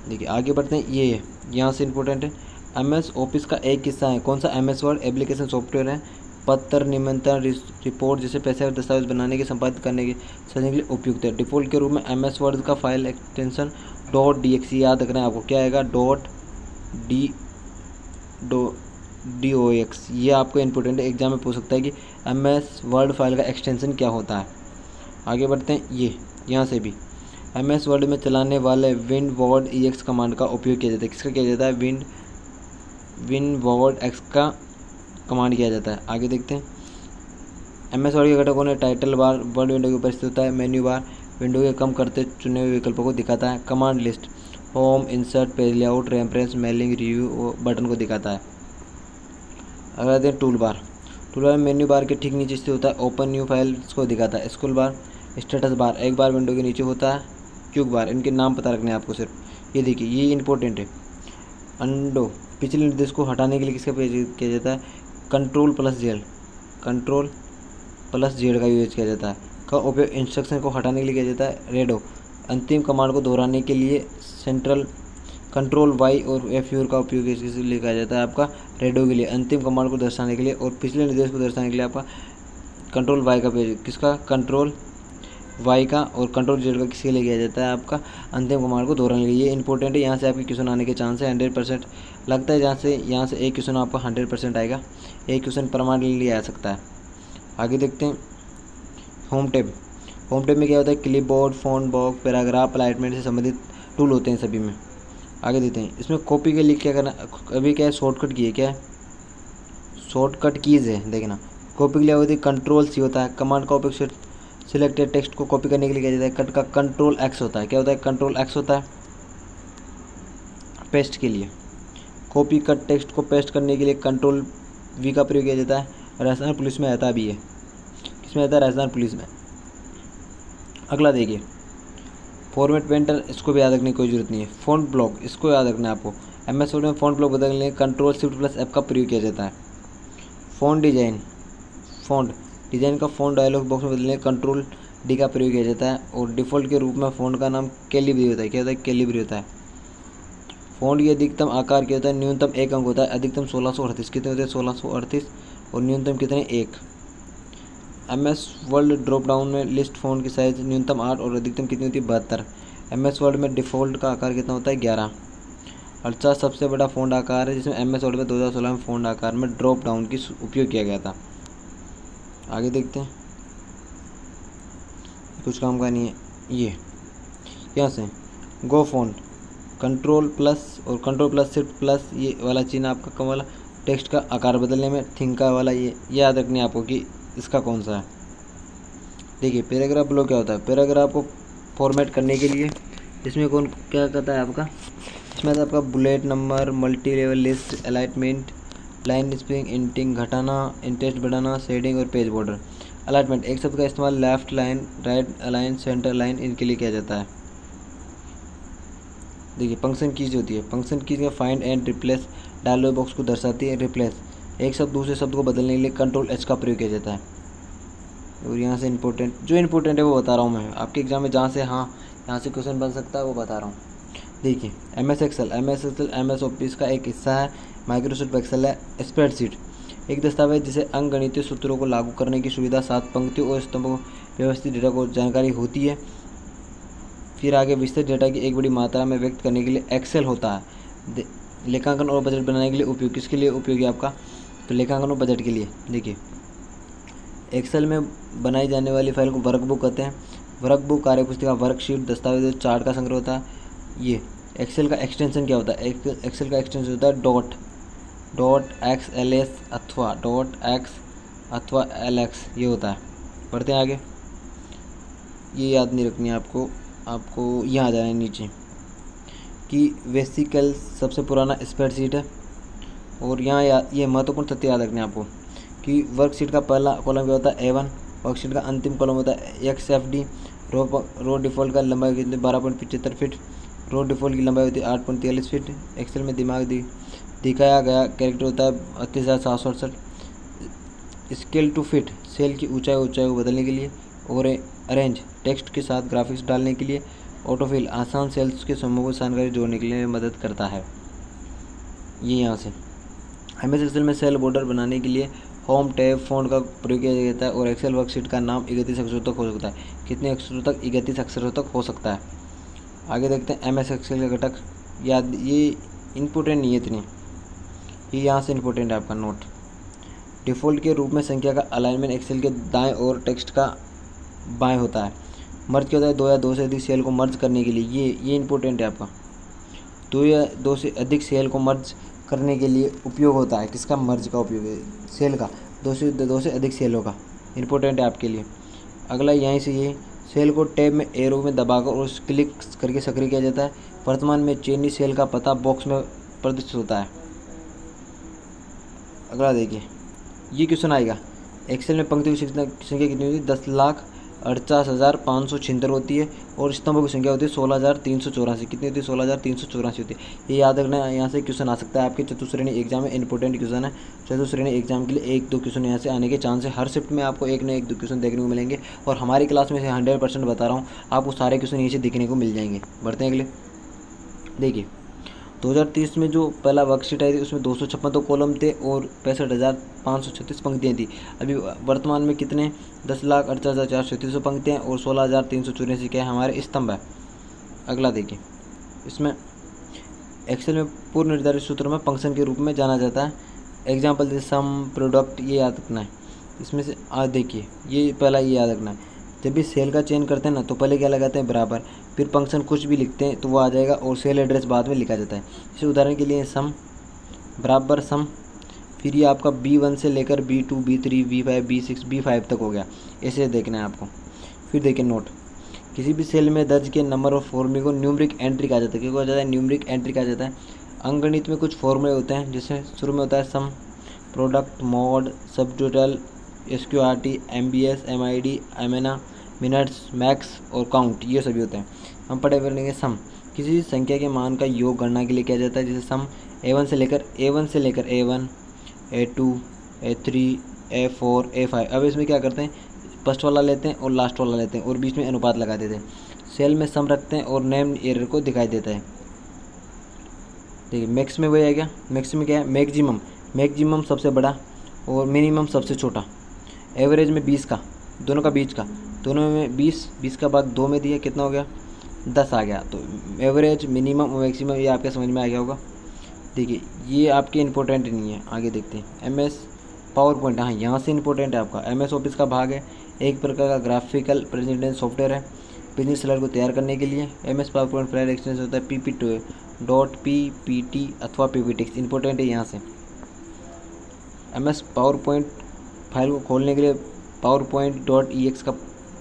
देखिए आगे बढ़ते हैं। ये यहाँ से इम्पोर्टेंट है। MS ऑफिस का एक हिस्सा है कौन सा? MS वर्ड एप्लीकेशन सॉफ्टवेयर है। पत्र, निमंत्रण, रिपोर्ट जैसे पैसे और दस्तावेज बनाने के, संपादित करने के सभी के लिए उपयुक्त है। डिफ़ॉल्ट के रूप में MS वर्ड का फाइल एक्सटेंशन .dox याद रखना है आपको। क्या आएगा? .dox। ये आपको इम्पोर्टेंट है, एग्जाम में पूछ सकता है कि MS वर्ड फाइल का एक्सटेंशन क्या होता है। आगे बढ़ते हैं। ये यहाँ से भी MS वर्ड में चलाने वाले WinWord EX कमांड का उपयोग किया जाता है। किसका किया जाता है? WinWord X का कमांड किया जाता है। आगे देखते हैं। MS वर्ड के घटकों ने टाइटल बार वर्ड विंडो के ऊपर स्थित होता है। मेन्यू बार विंडो के कम करते चुने हुए विकल्पों को दिखाता है। Command list home, insert, page layout, reference, mailing, review button को दिखाता है। अगला देखते हैं टूल बार में मेन्यू बार के ठीक नीचे स्थित होता है। ओपन न्यू फाइल्स को दिखाता है। स्क्रॉल बार, स्टेटस बार एक बार विंडो के नीचे होता है। क्यूक बार, इनके नाम पता रखने हैं आपको सिर्फ। ये देखिए ये इंपॉर्टेंट है। अंडो पिछले निर्देश को हटाने के लिए किसका प्रयोग किया जाता है? कंट्रोल प्लस जेड का यूज किया जाता है। का उपयोग इंस्ट्रक्शन को हटाने के लिए किया जाता है। रेडो अंतिम कमांड को दोहराने के लिए सेंट्रल कंट्रोल Y और F4 का उपयोग इसके लिए किया जाता है आपका रेडो के लिए अंतिम कमांड को दर्शाने के लिए। और पिछले निर्देश को दर्शाने के लिए आपका कंट्रोल Y का प्रयोग। किसका? कंट्रोल वाई का और कंट्रोल जेड का किसके लिए किया जाता है, आपका अंतिम कमांड को दोहराने के लिए। ये इंपॉर्टेंट है, यहाँ से आपके क्वेश्चन आने के चांस है 100% लगता है। यहाँ से एक क्वेश्चन आपका 100% आएगा, एक क्वेश्चन परमानेंटली आ सकता है। आगे देखते हैं होम टैब। होम टैब में क्या होता है, clip board, font box, paragraph, alignment से संबंधित टूल होते हैं सभी में। आगे देखते हैं इसमें कॉपी के लिए क्या करना, अभी क्या है शॉर्टकट की है, क्या है शॉर्टकट कीज़ है। देखना कॉपी के लिए होती है कंट्रोल सी होता है, कमांड का उपयोग सिलेक्टेड टेक्स्ट को कॉपी करने के लिए किया जाता है। कट का कंट्रोल एक्स होता है, क्या होता है कंट्रोल एक्स होता है पेस्ट के लिए। कॉपी कट टेक्स्ट को पेस्ट करने के लिए कंट्रोल वी का प्रयोग किया जाता है। राजस्थान पुलिस में आता भी है, किसमें आता है राजस्थान पुलिस में। अगला देखिए फॉर्मेट पेंटर, इसको भी याद रखने की कोई जरूरत नहीं है। फ़ॉन्ट ब्लॉक, इसको याद रखना है आपको। MS वर्ड में फ़ॉन्ट ब्लॉक बदलने के लिए कंट्रोल शिफ्ट प्लस F का प्रयोग किया जाता है। फ़ॉन्ट डिज़ाइन, फ़ॉन्ट डिज़ाइन का फ़ॉन्ट डायलॉग बॉक्स में बदलने कंट्रोल D का प्रयोग किया जाता है। और डिफ़ॉल्ट के रूप में फ़ॉन्ट का नाम कैलिब्री होता है, क्या होता है कैलिब्री होता है। फ़ॉन्ट की अधिकतम आकार क्या होता है, न्यूनतम 1 अंक होता है, अधिकतम 1638 कितने होते हैं 1638 और न्यूनतम कितने 1। MS वर्ड ड्रॉप डाउन में लिस्ट फ़ॉन्ट की साइज़ न्यूनतम 8 और अधिकतम कितनी होती है 72। MS वर्ड में डिफ़ॉल्ट का आकार कितना होता है 11। 48 सबसे बड़ा फ़ॉन्ट आकार है, जिसमें MS वर्ड में 2016 में फ़ॉन्ट आकार में ड्रॉप डाउन की उपयोग किया गया था। आगे देखते हैं, कुछ काम का नहीं है ये। यहाँ से गो फ़ॉन्ट, कंट्रोल प्लस और कंट्रोल प्लस शिफ्ट प्लस ये वाला चिन्ह आपका कम वाला टेक्स्ट का आकार बदलने में थिंका वाला ये याद रखनी है आपको कि इसका कौन सा है। देखिए पैराग्राफ ब्लॉक क्या होता है, पैराग्राफ को फॉर्मेट करने के लिए इसमें कौन क्या करता है आपका, इसमें आता है आपका bullet number, multi level list, alignment, line spacing, indenting घटाना, इंटेस्ट बढ़ाना, शेडिंग और पेज बॉर्डर। अलाइनमेंट एक शब्द का इस्तेमाल left line, right align, centre line इनके लिए किया जाता है। देखिए फंक्शन कीज होती है, फंक्शन कीज में find and replace dialog box को दर्शाती है। रिप्लेस एक शब्द दूसरे शब्द को बदलने के लिए कंट्रोल H का प्रयोग किया जाता है। और यहाँ से इंपॉर्टेंट जो इंपॉर्टेंट है वो बता रहा हूँ मैं आपके एग्जाम में, जहाँ से यहाँ से क्वेश्चन बन सकता है वो बता रहा हूँ। देखिए MS एक्सेल, MS ऑफिस का एक हिस्सा है। माइक्रोसॉफ्ट एक्सेल है स्प्रेडशीट, एक दस्तावेज जिसे अंकगणितीय सूत्रों को लागू करने की सुविधा, 7 पंक्तियों और स्तंभों व्यवस्थित डेटा को जानकारी होती है। फिर आगे विस्तृत डेटा की एक बड़ी मात्रा में व्यक्त करने के लिए एक्सेल होता है। लेखांकन और बजट बनाने के लिए उपयोग, किसके लिए उपयोगी आपका, तो लेखांकन और बजट के लिए। देखिए एक्सेल में बनाई जाने वाली फाइल को वर्कबुक कहते हैं। वर्कबुक कार्यपुस्तिका, वर्कशीट, दस्तावेज, चार्ट का संग्रह होता है। ये एक्सेल का एक्सटेंशन क्या होता है, एक्सेल का एक्सटेंशन होता है डॉट XLS अथवा .x अथवा LX, ये होता है। बढ़ते हैं आगे, ये याद नहीं रखनी है आपको यहाँ आ जाना है नीचे कि वेसिकल सबसे पुराना स्प्रेडशीट है। और यहाँ ये महत्वपूर्ण तथ्य याद रखने आपको कि वर्कशीट का पहला कॉलम क्या होता है A1, वर्कशीट का अंतिम कॉलम होता है XFD। रो डिफ़ॉल्ट का लंबाई कितनी 12.75 फीट, रो डिफ़ॉल्ट की लंबाई होती है 8.43 फीट। एक्सेल में दिखाया गया कैरेक्टर होता है 38,768। स्केल टू फिट, सेल की ऊंचाई को बदलने के लिए। और अरेंज टेक्स्ट के साथ ग्राफिक्स डालने के लिए। ऑटोफिल आसान सेल्स के समूह को जानकारी जोड़ने के लिए मदद करता है। ये यहाँ से MS एक्सेल में सेल बॉर्डर बनाने के लिए होम टैब फ़ॉन्ट का प्रयोग किया जाता है। और एक्सेल वर्कशीट का नाम 31 अक्षरों तक हो सकता है। कितने अक्षरों तक, 31 अक्षरों तक हो सकता है। आगे देखते हैं MS एक्सेल का घटक, याद ये इम्पोर्टेंट नहीं है इतनी, ये यहाँ से इम्पोर्टेंट है आपका नोट। डिफ़ॉल्ट के रूप में संख्या का अलाइनमेंट एक्सेल के दाएं और टेक्स्ट का बाएं होता है। मर्ज क्या होता है, 2 या 2 से अधिक सेल को मर्ज करने के लिए, ये इंपॉर्टेंट है आपका। 2 या 2 से अधिक सेल को मर्ज करने के लिए उपयोग होता है, किसका, मर्ज का उपयोग है, सेल का, 2 से अधिक सेलों का, इंपॉर्टेंट है आपके लिए। अगला यहीं से ये सेल को टैब में एरो में दबाकर और क्लिक करके सक्रिय किया जाता है। वर्तमान में चयनित सेल का पता बॉक्स में प्रदर्शित होता है। अगला देखिए ये क्वेश्चन आएगा, एक्सेल में पंक्तियों की संख्या कितनी होती है, 10,48,576 होती है। और स्तंभों की संख्या होती है 16,384, कितनी होती है 16,384 होती है। ये याद रखना है, यहाँ से क्वेश्चन आ सकता है आपके चतुश्रेणी एग्जाम में, इंपॉर्टेंट क्वेश्चन है। चतुश्रेणी एग्जाम के लिए 1-2 क्वेश्चन यहाँ से आने के चांस है। हर शिफ्ट में आपको 1 न 1-2 क्वेश्चन देखने को मिलेंगे। और हमारी क्लास में से 100% बता रहा हूँ, आपको सारे क्वेश्चन यहीं से दिखने को मिल जाएंगे। बढ़ते हैं अगले, देखिए 2030 में जो पहला वर्कशीट आई थी उसमें 256 तो कॉलम थे और 65,536 पंक्तियाँ थी। अभी वर्तमान में कितने 10,68,436 पंक्तियाँ और 16,384 क्या है हमारे स्तंभ है। अगला देखिए, इसमें एक्सेल में पूर्व निर्धारित सूत्रों में फंक्शन के रूप में जाना जाता है। एग्जाम्पल जैसे सम, प्रोडक्ट, ये याद रखना है। इसमें से देखिए ये पहला ये याद रखना है, जब भी सेल का चयन करते हैं ना तो पहले क्या लगाते हैं बराबर, फिर फंक्शन कुछ भी लिखते हैं तो वो आ जाएगा और सेल एड्रेस बाद में लिखा जाता है। जैसे उदाहरण के लिए सम बराबर सम, फिर ये आपका B1 से लेकर B2, B3, B5, B6, B5 तक हो गया, ऐसे देखना है आपको। फिर देखिए नोट, किसी भी सेल में दर्ज के नंबर और फॉर्मूले को न्यूमरिक एंट्री कहा जाता है। क्या कहा जाता है? न्यूमरिक एंट्री कहा जाता है। अंकगणित में कुछ फॉर्मूले होते हैं, जैसे शुरू में होता है sum, product, mod, subtotal, SQRT, MBS, MID, एमएना, मिनट्स, मैक्स और काउंट, ये सभी होते हैं। हम पढ़े पढ़ेंगे सम, किसी संख्या के मान का योग गणना के लिए किया जाता है। जैसे सम A1 से लेकर A1, A2, A3, A4, A5। अब इसमें क्या करते हैं, फर्स्ट वाला लेते हैं और लास्ट वाला लेते हैं और बीच में अनुपात लगा देते हैं। सेल में सम रखते हैं और नेम एरर को दिखाई देता है। देखिए मैक्स में वही आ गया, मैक्स में क्या है, मैक्सिमम सबसे बड़ा और मिनिमम सबसे छोटा। एवरेज में 20 का, दोनों का बीच का, दोनों में 20 का भाग 2 में दिया, कितना हो गया 10 आ गया। तो एवरेज, मिनिमम और मैक्सिमम ये आपके समझ में आ गया होगा। देखिए ये आपके इंपॉर्टेंट नहीं है, आगे देखते हैं। MS पावर पॉइंट, हाँ यहाँ से इंपॉर्टेंट है आपका। MS ऑफिस का भाग है, एक प्रकार का ग्राफिकल प्रेजेंटेशन सॉफ्टवेयर है बिजनेस स्लाइड को तैयार करने के लिए। MS power point file extension होता है PPT अथवा PPT, इंपॉर्टेंट है यहाँ से। MS पावर पॉइंट फाइल को खोलने के लिए PowerPoint.ex का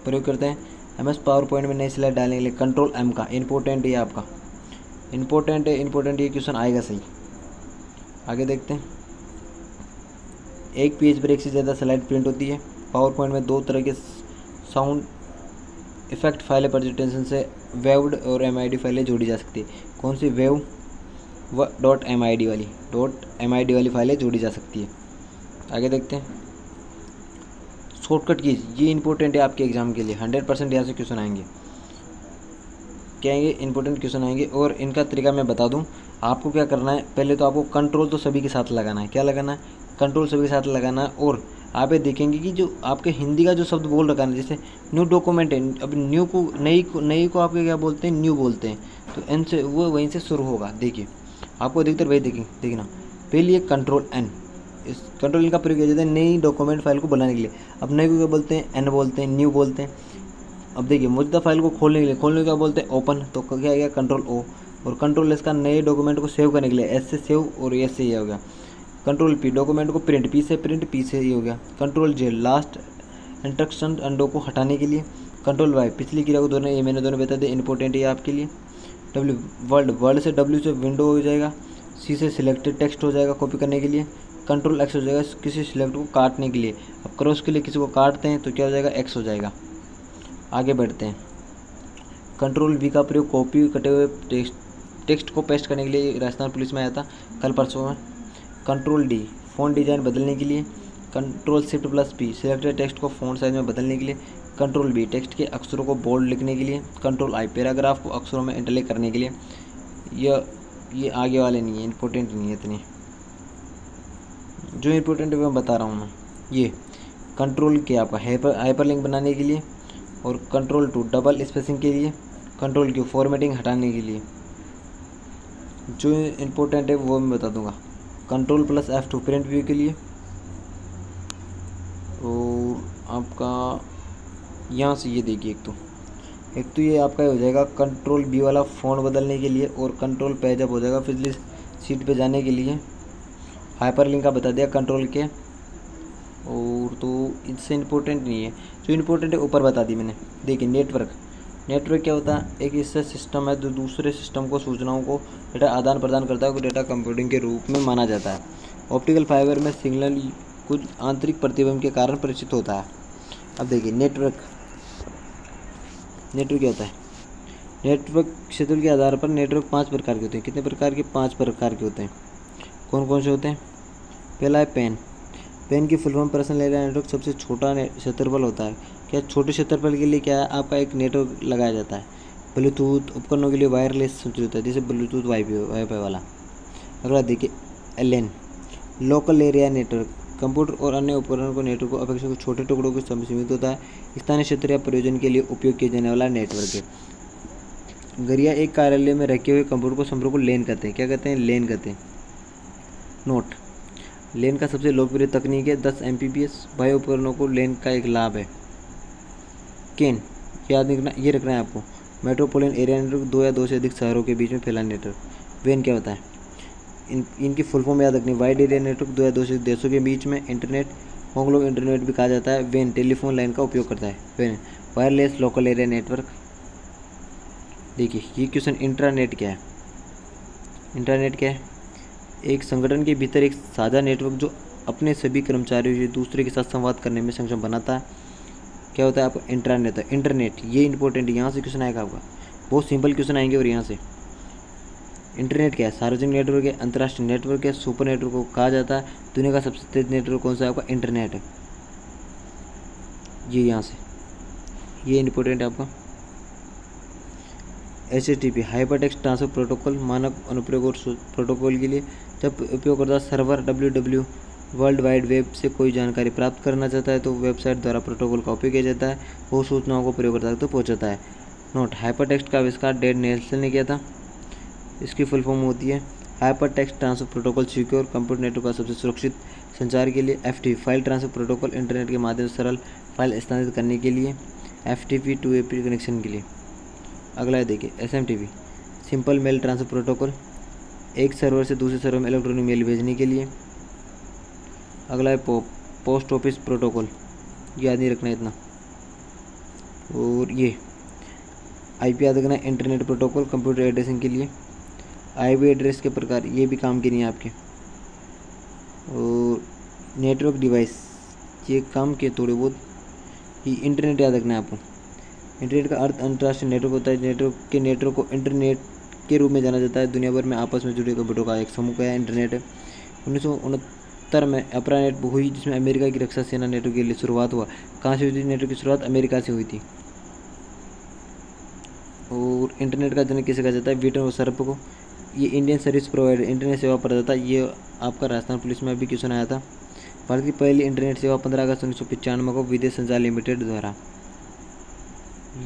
प्रयोग करते हैं। MS पावर पॉइंट में नई स्लाइड डालने के लिए Ctrl+M का, इंपॉर्टेंट है आपका, इंपॉर्टेंट है, ये क्वेश्चन आएगा सही। आगे देखते हैं। एक पेज पर एक से ज़्यादा स्लाइड प्रिंट होती है। पावर पॉइंट में 2 तरह के साउंड इफेक्ट फाइलें प्रेजेंटेशन से वेव्ड और MID फाइलें जोड़ी जा सकती है। कौन सी? वेव व .MID वाली फाइलें जोड़ी जा सकती है। आगे देखते हैं। शॉर्टकट कीज, ये इंपॉर्टेंट है आपके एग्जाम के लिए, 100% यहाँ से क्वेश्चन आएंगे। क्या आएंगे? इंपॉर्टेंट क्वेश्चन आएंगे। और इनका तरीका मैं बता दूं, आपको क्या करना है, पहले तो आपको कंट्रोल तो सभी के साथ लगाना है। क्या लगाना है? कंट्रोल सभी के साथ लगाना है। और आप ये देखेंगे कि जो आपके हिंदी का जो शब्द बोल रखा है, जैसे न्यू डॉक्यूमेंट है, अब न्यू को नई को आपके क्या बोलते हैं? न्यू बोलते हैं। तो एन से वो वहीं से शुरू होगा। देखिए आपको अधिकतर वही देखना, पहले ये Ctrl+N, इस Ctrl का प्रयोग किया जाता है नई डॉक्यूमेंट फाइल को बनाने के लिए। अब नई को क्या बोलते हैं? N बोलते हैं, न्यू बोलते हैं। अब देखिए मौजूदा फाइल को खोलने के लिए क्या बोलते हैं? ओपन। तो क्या गया? Ctrl+O। और Ctrl+S का नए डॉक्यूमेंट को सेव करने के लिए S से सेव और S से ये हो गया। Ctrl+P डॉक्यूमेंट को प्रिंट, P से प्रिंट, P से ये हो गया। Ctrl+J लास्ट इंस्ट्रक्शन अंडो को हटाने के लिए। Ctrl+Y पिछली क्रिया को दोनों, ये मैंने दोनों बता दिए, इंपॉर्टेंट है आपके लिए। W वर्ड से W से विंडो हो जाएगा। C से सिलेक्टेड टेक्स्ट हो जाएगा कॉपी करने के लिए। Ctrl+X हो जाएगा किसी सिलेक्ट को काटने के लिए। अब क्रॉस के लिए किसी को काटते हैं तो क्या हो जाएगा? X हो जाएगा। आगे बढ़ते हैं। Ctrl+V का प्रयोग कॉपी कटे हुए टेक्स्ट को पेस्ट करने के लिए, राजस्थान पुलिस में आया था कल परसों में। Ctrl+D फ़ॉन्ट डिज़ाइन बदलने के लिए। Ctrl+Shift+P सिलेक्टेड टेक्स्ट को फ़ॉन्ट साइज में बदलने के लिए। Ctrl+B टेक्स्ट के अक्षरों को बोल्ड लिखने के लिए। Ctrl+I पैराग्राफ को अक्षरों में इंटरलेक करने के लिए। ये आगे वाले नहीं है, इंपॉर्टेंट नहीं है इतने, जो इंपॉर्टेंट है मैं बता रहा हूँ मैं। ये Ctrl के आपका हाइपरलिंक बनाने के लिए। और Ctrl+2 डबल स्पेसिंग के लिए। Ctrl+Q फॉर्मेटिंग हटाने के लिए। जो इंपॉर्टेंट है वो मैं बता दूंगा। Ctrl+F2 प्रिंट व्यू के लिए। और आपका यहाँ से ये देखिए, एक तो ये आपका हो जाएगा Ctrl+B वाला फ़ॉन्ट बदलने के लिए। और कंट्रोल पेज अप हो जाएगा पिछली सीट पे जाने के लिए। हाइपरलिंक का बता दिया Ctrl के। और तो इससे इंपॉर्टेंट नहीं है, जो इंपॉर्टेंट है ऊपर बता दी मैंने। देखिए नेटवर्क क्या होता है? एक ऐसा सिस्टम है जो दूसरे सिस्टम को सूचनाओं को डेटा आदान प्रदान करता है, को डेटा कंप्यूटिंग के रूप में माना जाता है। ऑप्टिकल फाइबर में सिग्नल कुछ आंतरिक प्रतिबिंब के कारण प्रेषित होता है। अब देखिए नेटवर्क क्या होता है? नेटवर्क क्षेत्र के आधार पर नेटवर्क 5 प्रकार के होते हैं। कितने प्रकार के? 5 प्रकार के होते हैं। कौन कौन से होते हैं? पहला है पेन की full form personal area network, सबसे छोटा क्षेत्रफल होता है। क्या छोटे क्षेत्रफल के लिए क्या है? आपका एक नेटवर्क लगाया जाता है। ब्लूटूथ उपकरणों के लिए वायरलेस संचालित होता है, जैसे ब्लूटूथ वाईफाई वाला। अगला देखिए LN, local area network, computer और अन्य उपकरणों को नेटवर्क को अपेक्षाकृत छोटे टुकड़ों के सीमित होता है, स्थानीय क्षेत्र या प्रयोजन के लिए उपयोग किए जाने वाला नेटवर्क है। गरिया एक कार्यालय में रखे हुए कंप्यूटर को संपर्क को लेन कहते हैं। क्या कहते हैं? लेन कहते हैं। नोट, लेन का सबसे लोकप्रिय तकनीक है 10 Mbps। बाह्य उपकरणों को लेन का एक लाभ है। केन, याद रखना है आपको, मेट्रोपोलिटन एरिया नेटवर्क, 2 या 2 से अधिक शहरों के बीच में फैला नेटवर्क। वेन क्या होता है? इनकी फुल फॉर्म याद रखनी, वाइड एरिया नेटवर्क, 2 या 2 से अधिक देशों के बीच में इंटरनेट, होंगलोंग इंटरनेट भी कहा जाता है। वेन टेलीफोन लाइन का उपयोग करता है। When wireless local area network. देखिए ये क्वेश्चन, इंट्रानेट क्या है? इंटरनेट क्या है? एक संगठन के भीतर एक साझा नेटवर्क जो अपने सभी कर्मचारियों से दूसरे के साथ संवाद करने में सक्षम बनाता है। क्या होता है आपका? इंटरनेट है। इंटरनेट ये इंपॉर्टेंट, यहाँ से क्वेश्चन आएगा आपका, बहुत सिंपल क्वेश्चन आएंगे। और यहाँ से इंटरनेट क्या है? सार्वजनिक नेटवर्क है, अंतर्राष्ट्रीय नेटवर्क है, सुपर नेटवर्क को कहा जाता है। दुनिया का सबसे तेज नेटवर्क कौन सा है आपका? इंटरनेट है। ये यहाँ से ये इंपॉर्टेंट है आपका। HTTP hyper text transfer protocol, मानक अनुप्रयोग और प्रोटोकॉल के लिए जब उपयोगकर्ता server www world wide web से कोई जानकारी प्राप्त करना चाहता है तो वेबसाइट द्वारा प्रोटोकॉल का उपयोग किया जाता है। वो सूचनाओं को प्रयोगकर्ता तक पहुँचाता है। नोट, हाइपर टेक्स्ट का आविष्कार डेड नेल्सन ने किया था। इसकी फुल फॉर्म होती है hyper text transfer protocol, secure computer network का सबसे सुरक्षित संचार के लिए। FTP file transfer protocol, internet के माध्यम से सरल फाइल स्थानांतरित करने के लिए। FTP टू AP कनेक्शन के लिए। अगला है देखिए SMTP simple mail transfer protocol, एक सर्वर से दूसरे सर्वर में इलेक्ट्रॉनिक मेल भेजने के लिए। अगला है पोस्ट ऑफिस प्रोटोकॉल, याद नहीं रखना इतना। और ये IP याद रखना है, इंटरनेट प्रोटोकॉल कंप्यूटर एड्रेसिंग के लिए। IP एड्रेस के प्रकार ये भी काम के नहीं है आपके। और नेटवर्क डिवाइस ये काम के थोड़े बहुत। ये इंटरनेट याद रखना है आपको। इंटरनेट का अर्थ अंतर्राष्ट्रीय नेटवर्क होता है। नेटवर्क को इंटरनेट के रूप में जाना जाता है। दुनिया भर में आपस में जुड़े कंप्यूटर का एक समूह का इंटरनेट है। 1969 में अप्रानेट हुई, जिसमें अमेरिका की रक्षा सेना नेटवर्क के लिए शुरुआत हुआ। कहाँ से हुई थी नेटवर्क की शुरुआत? अमेरिका से हुई थी। और इंटरनेट का जनक किसे कहा जाता है? विटन और सर्प को। ये इंडियन सर्विस प्रोवाइडर, इंटरनेट सेवा प्रदाता, ये आपका राजस्थान पुलिस में अभी क्वेश्चन आया था। भारत की पहली इंटरनेट सेवा 15 अगस्त 1995 को विदेश संचार लिमिटेड द्वारा।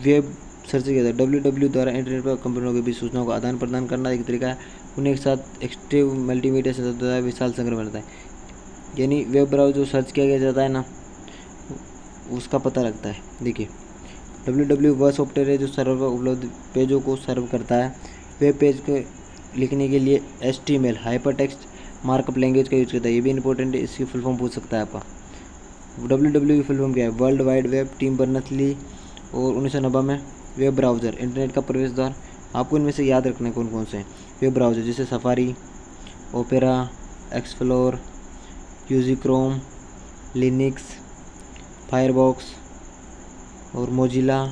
वेब सर्च किया था, www द्वारा इंटरनेट पर कंप्यूटरों के बीच सूचनाओं का आदान प्रदान करना एक तरीका है। उन्हें एक साथ एक्सट्रीव मल्टीमीडिया से द्वारा विशाल संग्रह बनता है। यानी वेब ब्राउज़र जो सर्च किया जाता है ना, उसका पता लगता है। देखिए www वह सॉफ्टवेयर है जो सर्वर पर उपलब्ध पेजों को सर्व करता है। वेब पेज को लिखने के लिए HTML hyper text markup language का यूज करता है। ये भी इंपॉर्टेंट है, इसकी फुल फॉर्म पूछ सकता है आपका। www की फुल फॉर्म क्या है? World wide web. Tim Berners-Lee और 1990 में वेब ब्राउज़र, इंटरनेट का प्रवेश द्वार। आपको इनमें से याद रखना है कौन कौन से हैं वेब ब्राउज़र, जैसे सफारी, ओपेरा, एक्सप्लोर, यूजी क्रोम, लिनक्स, फायरबॉक्स और मोजिला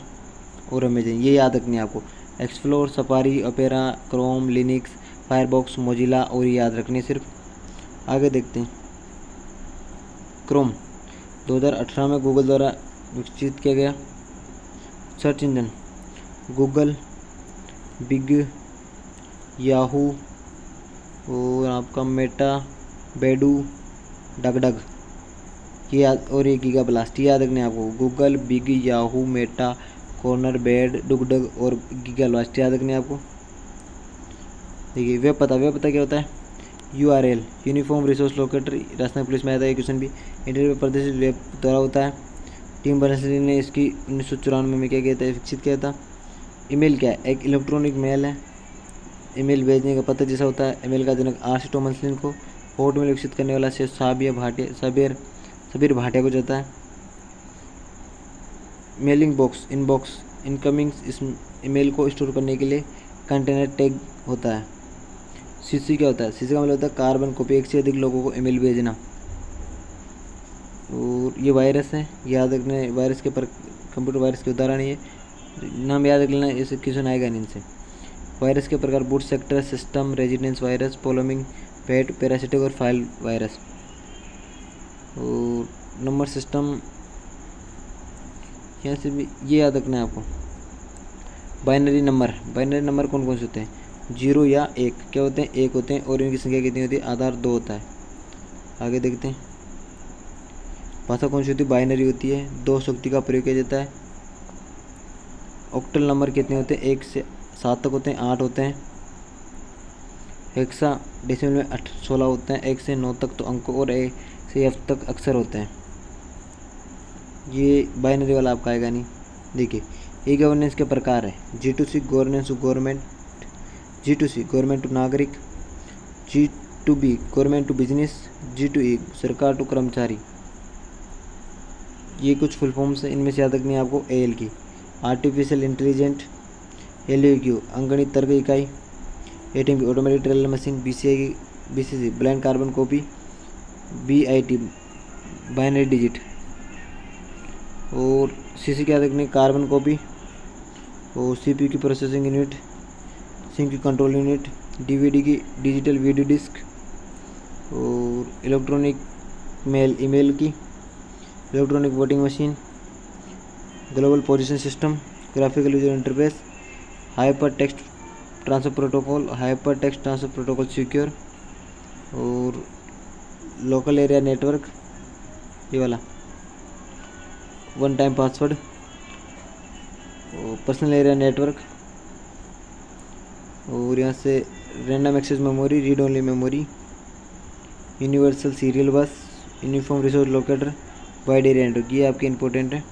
और अमेजन। ये याद रखनी है आपको। Explore, Safari, Opera, Chrome, Linux, Firefox, Mozilla और ये याद रखनी है सिर्फ। आगे देखते हैं। क्रोम 2018 में गूगल द्वारा विकसित किया गया search engine. Google, Bing, Yahoo और आपका मेटा, बेडू, डगडग, ये याद, और ये गीगा ब्लास्ट, ये याद रखने आपको। Google, Bing, Yahoo, MetaCrawler, Baidu, DuckDuckGo और गीगा ब्लास्ट याद रखने आपको। देखिए वेब पता क्या होता है? URL uniform resource locator, Rajasthan police में आया था ये क्वेश्चन भी। इंटरनेट पर प्रदर्शित वेब द्वारा होता है। टिम बर्नर्स-ली ने इसकी 1994 में क्या किया था? विकसित किया था। ईमेल क्या है? एक इलेक्ट्रॉनिक मेल है। ईमेल भेजने का पता जैसा होता है। ईमेल का जनक R.C. टॉमलिंसन को, हॉटमेल विकसित करने वाला से सबीर भाटिया को जाता है। मेलिंग बॉक्स, इनबॉक्स, इनकमिंग इस ईमेल को स्टोर करने के लिए कंटेनर टैग होता है। CC क्या होता है? CC का मतलब होता है कार्बन कॉपी, एक से अधिक लोगों को ईमेल भेजना। और ये वायरस है, याद रखना। वायरस के पर कंप्यूटर वायरस के उदाहरण ये नाम याद रख लेना, इसे क्वेश्चन आएगा नहीं इनसे। वायरस के प्रकार boot sector, system residence virus, पोलोमिंग, पेट, पैरासिटिक और फाइल वायरस। और नंबर सिस्टम यहाँ से भी ये याद रखना है आपको। बाइनरी नंबर कौन कौन से होते हैं? 0 या 1 क्या होते हैं? 1 होते हैं। और इनकी संख्या कितनी होती है? आधार 2 होता है। आगे देखते हैं। भाषा कौन सी होती है? बाइनरी होती है। 2 शक्ति का प्रयोग किया जाता है। ऑक्टल नंबर कितने होते हैं? 1 से 7 तक होते हैं, 8 होते हैं। हेक्सा डेसिमल में 16 होते हैं, 1 से 9 तक तो अंक और 1 से F तक अक्षर होते हैं। ये बाइनरी वाला आपका आएगा नहीं। देखिए ई गवर्नेंस के प्रकार है। G2C governance to government, G2C government to नागरिक, G2B government to business, G2E सरकार टू कर्मचारी। ये कुछ फुल फॉर्म्स है, इनमें से याद रखनी है आपको AL की। आर्टिफिशियल इंटेलिजेंट, LUQ अंगणित तर्क इकाई, ATMP automatic teller machine, BCC blind carbon copy, BIT binary digit, और CC क्या देखने? कार्बन कॉपी, और CPU की प्रोसेसिंग यूनिट, सिंक की कंट्रोल यूनिट, DVD की डिजिटल वीडियो डिस्क, और इलेक्ट्रॉनिक मेल ईमेल की, electronic voting machine, global position system, graphical user interface, hyper text transfer protocol secure, और लोकल एरिया नेटवर्क ये वाला, वन टाइम पासवर्ड, और पर्सनल एरिया नेटवर्क, और यहाँ से random access memory, read only memory, universal serial bus, uniform resource locator, wide area network. ये आपके इंपॉर्टेंट है।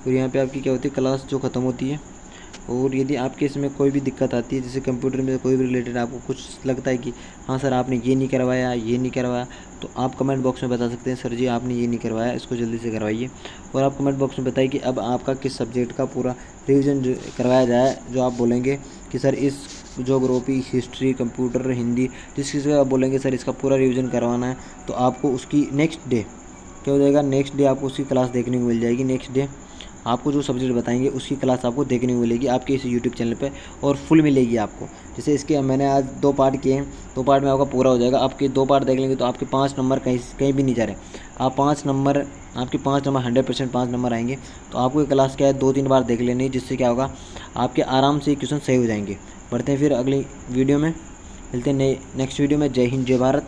और यहाँ पे आपकी क्या होती है? क्लास जो ख़त्म होती है। और यदि आपके इसमें कोई भी दिक्कत आती है, जैसे कंप्यूटर में कोई भी रिलेटेड आपको कुछ लगता है कि हाँ सर आपने ये नहीं करवाया, ये नहीं करवाया, तो आप कमेंट बॉक्स में बता सकते हैं सर जी आपने ये नहीं करवाया, इसको जल्दी से करवाइए। और आप कमेंट बॉक्स में बताइए कि अब आपका किस सब्जेक्ट का पूरा रिविज़न करवाया जाए। जो आप बोलेंगे कि सर इस ज्योग्राफी, हिस्ट्री, कंप्यूटर, हिंदी, जिस चीज़ का आप बोलेंगे सर इसका पूरा रिविज़न करवाना है, तो आपको उसकी नेक्स्ट डे क्या हो जाएगा? नेक्स्ट डे आपको उसकी क्लास देखने को मिल जाएगी। नेक्स्ट डे आपको जो सब्जेक्ट बताएंगे उसकी क्लास आपको देखने को मिलेगी आपके इस यूट्यूब चैनल पे, और फुल मिलेगी आपको। जैसे इसके मैंने आज 2 पार्ट किए हैं, 2 पार्ट में आपका पूरा हो जाएगा। आपके 2 पार्ट देख लेंगे तो आपके 5 नंबर कहीं भी नहीं जा रहे। आप 5 नंबर, आपके 5 नंबर 100% 5 नंबर आएंगे। तो आपको ये क्लास क्या है 2-3 बार देख लेनी है, जिससे क्या होगा आपके आराम से क्वेश्चन सही हो जाएंगे। बढ़ते हैं फिर अगली वीडियो में, मिलते हैं नेक्स्ट वीडियो में। जय हिंद, जय भारत।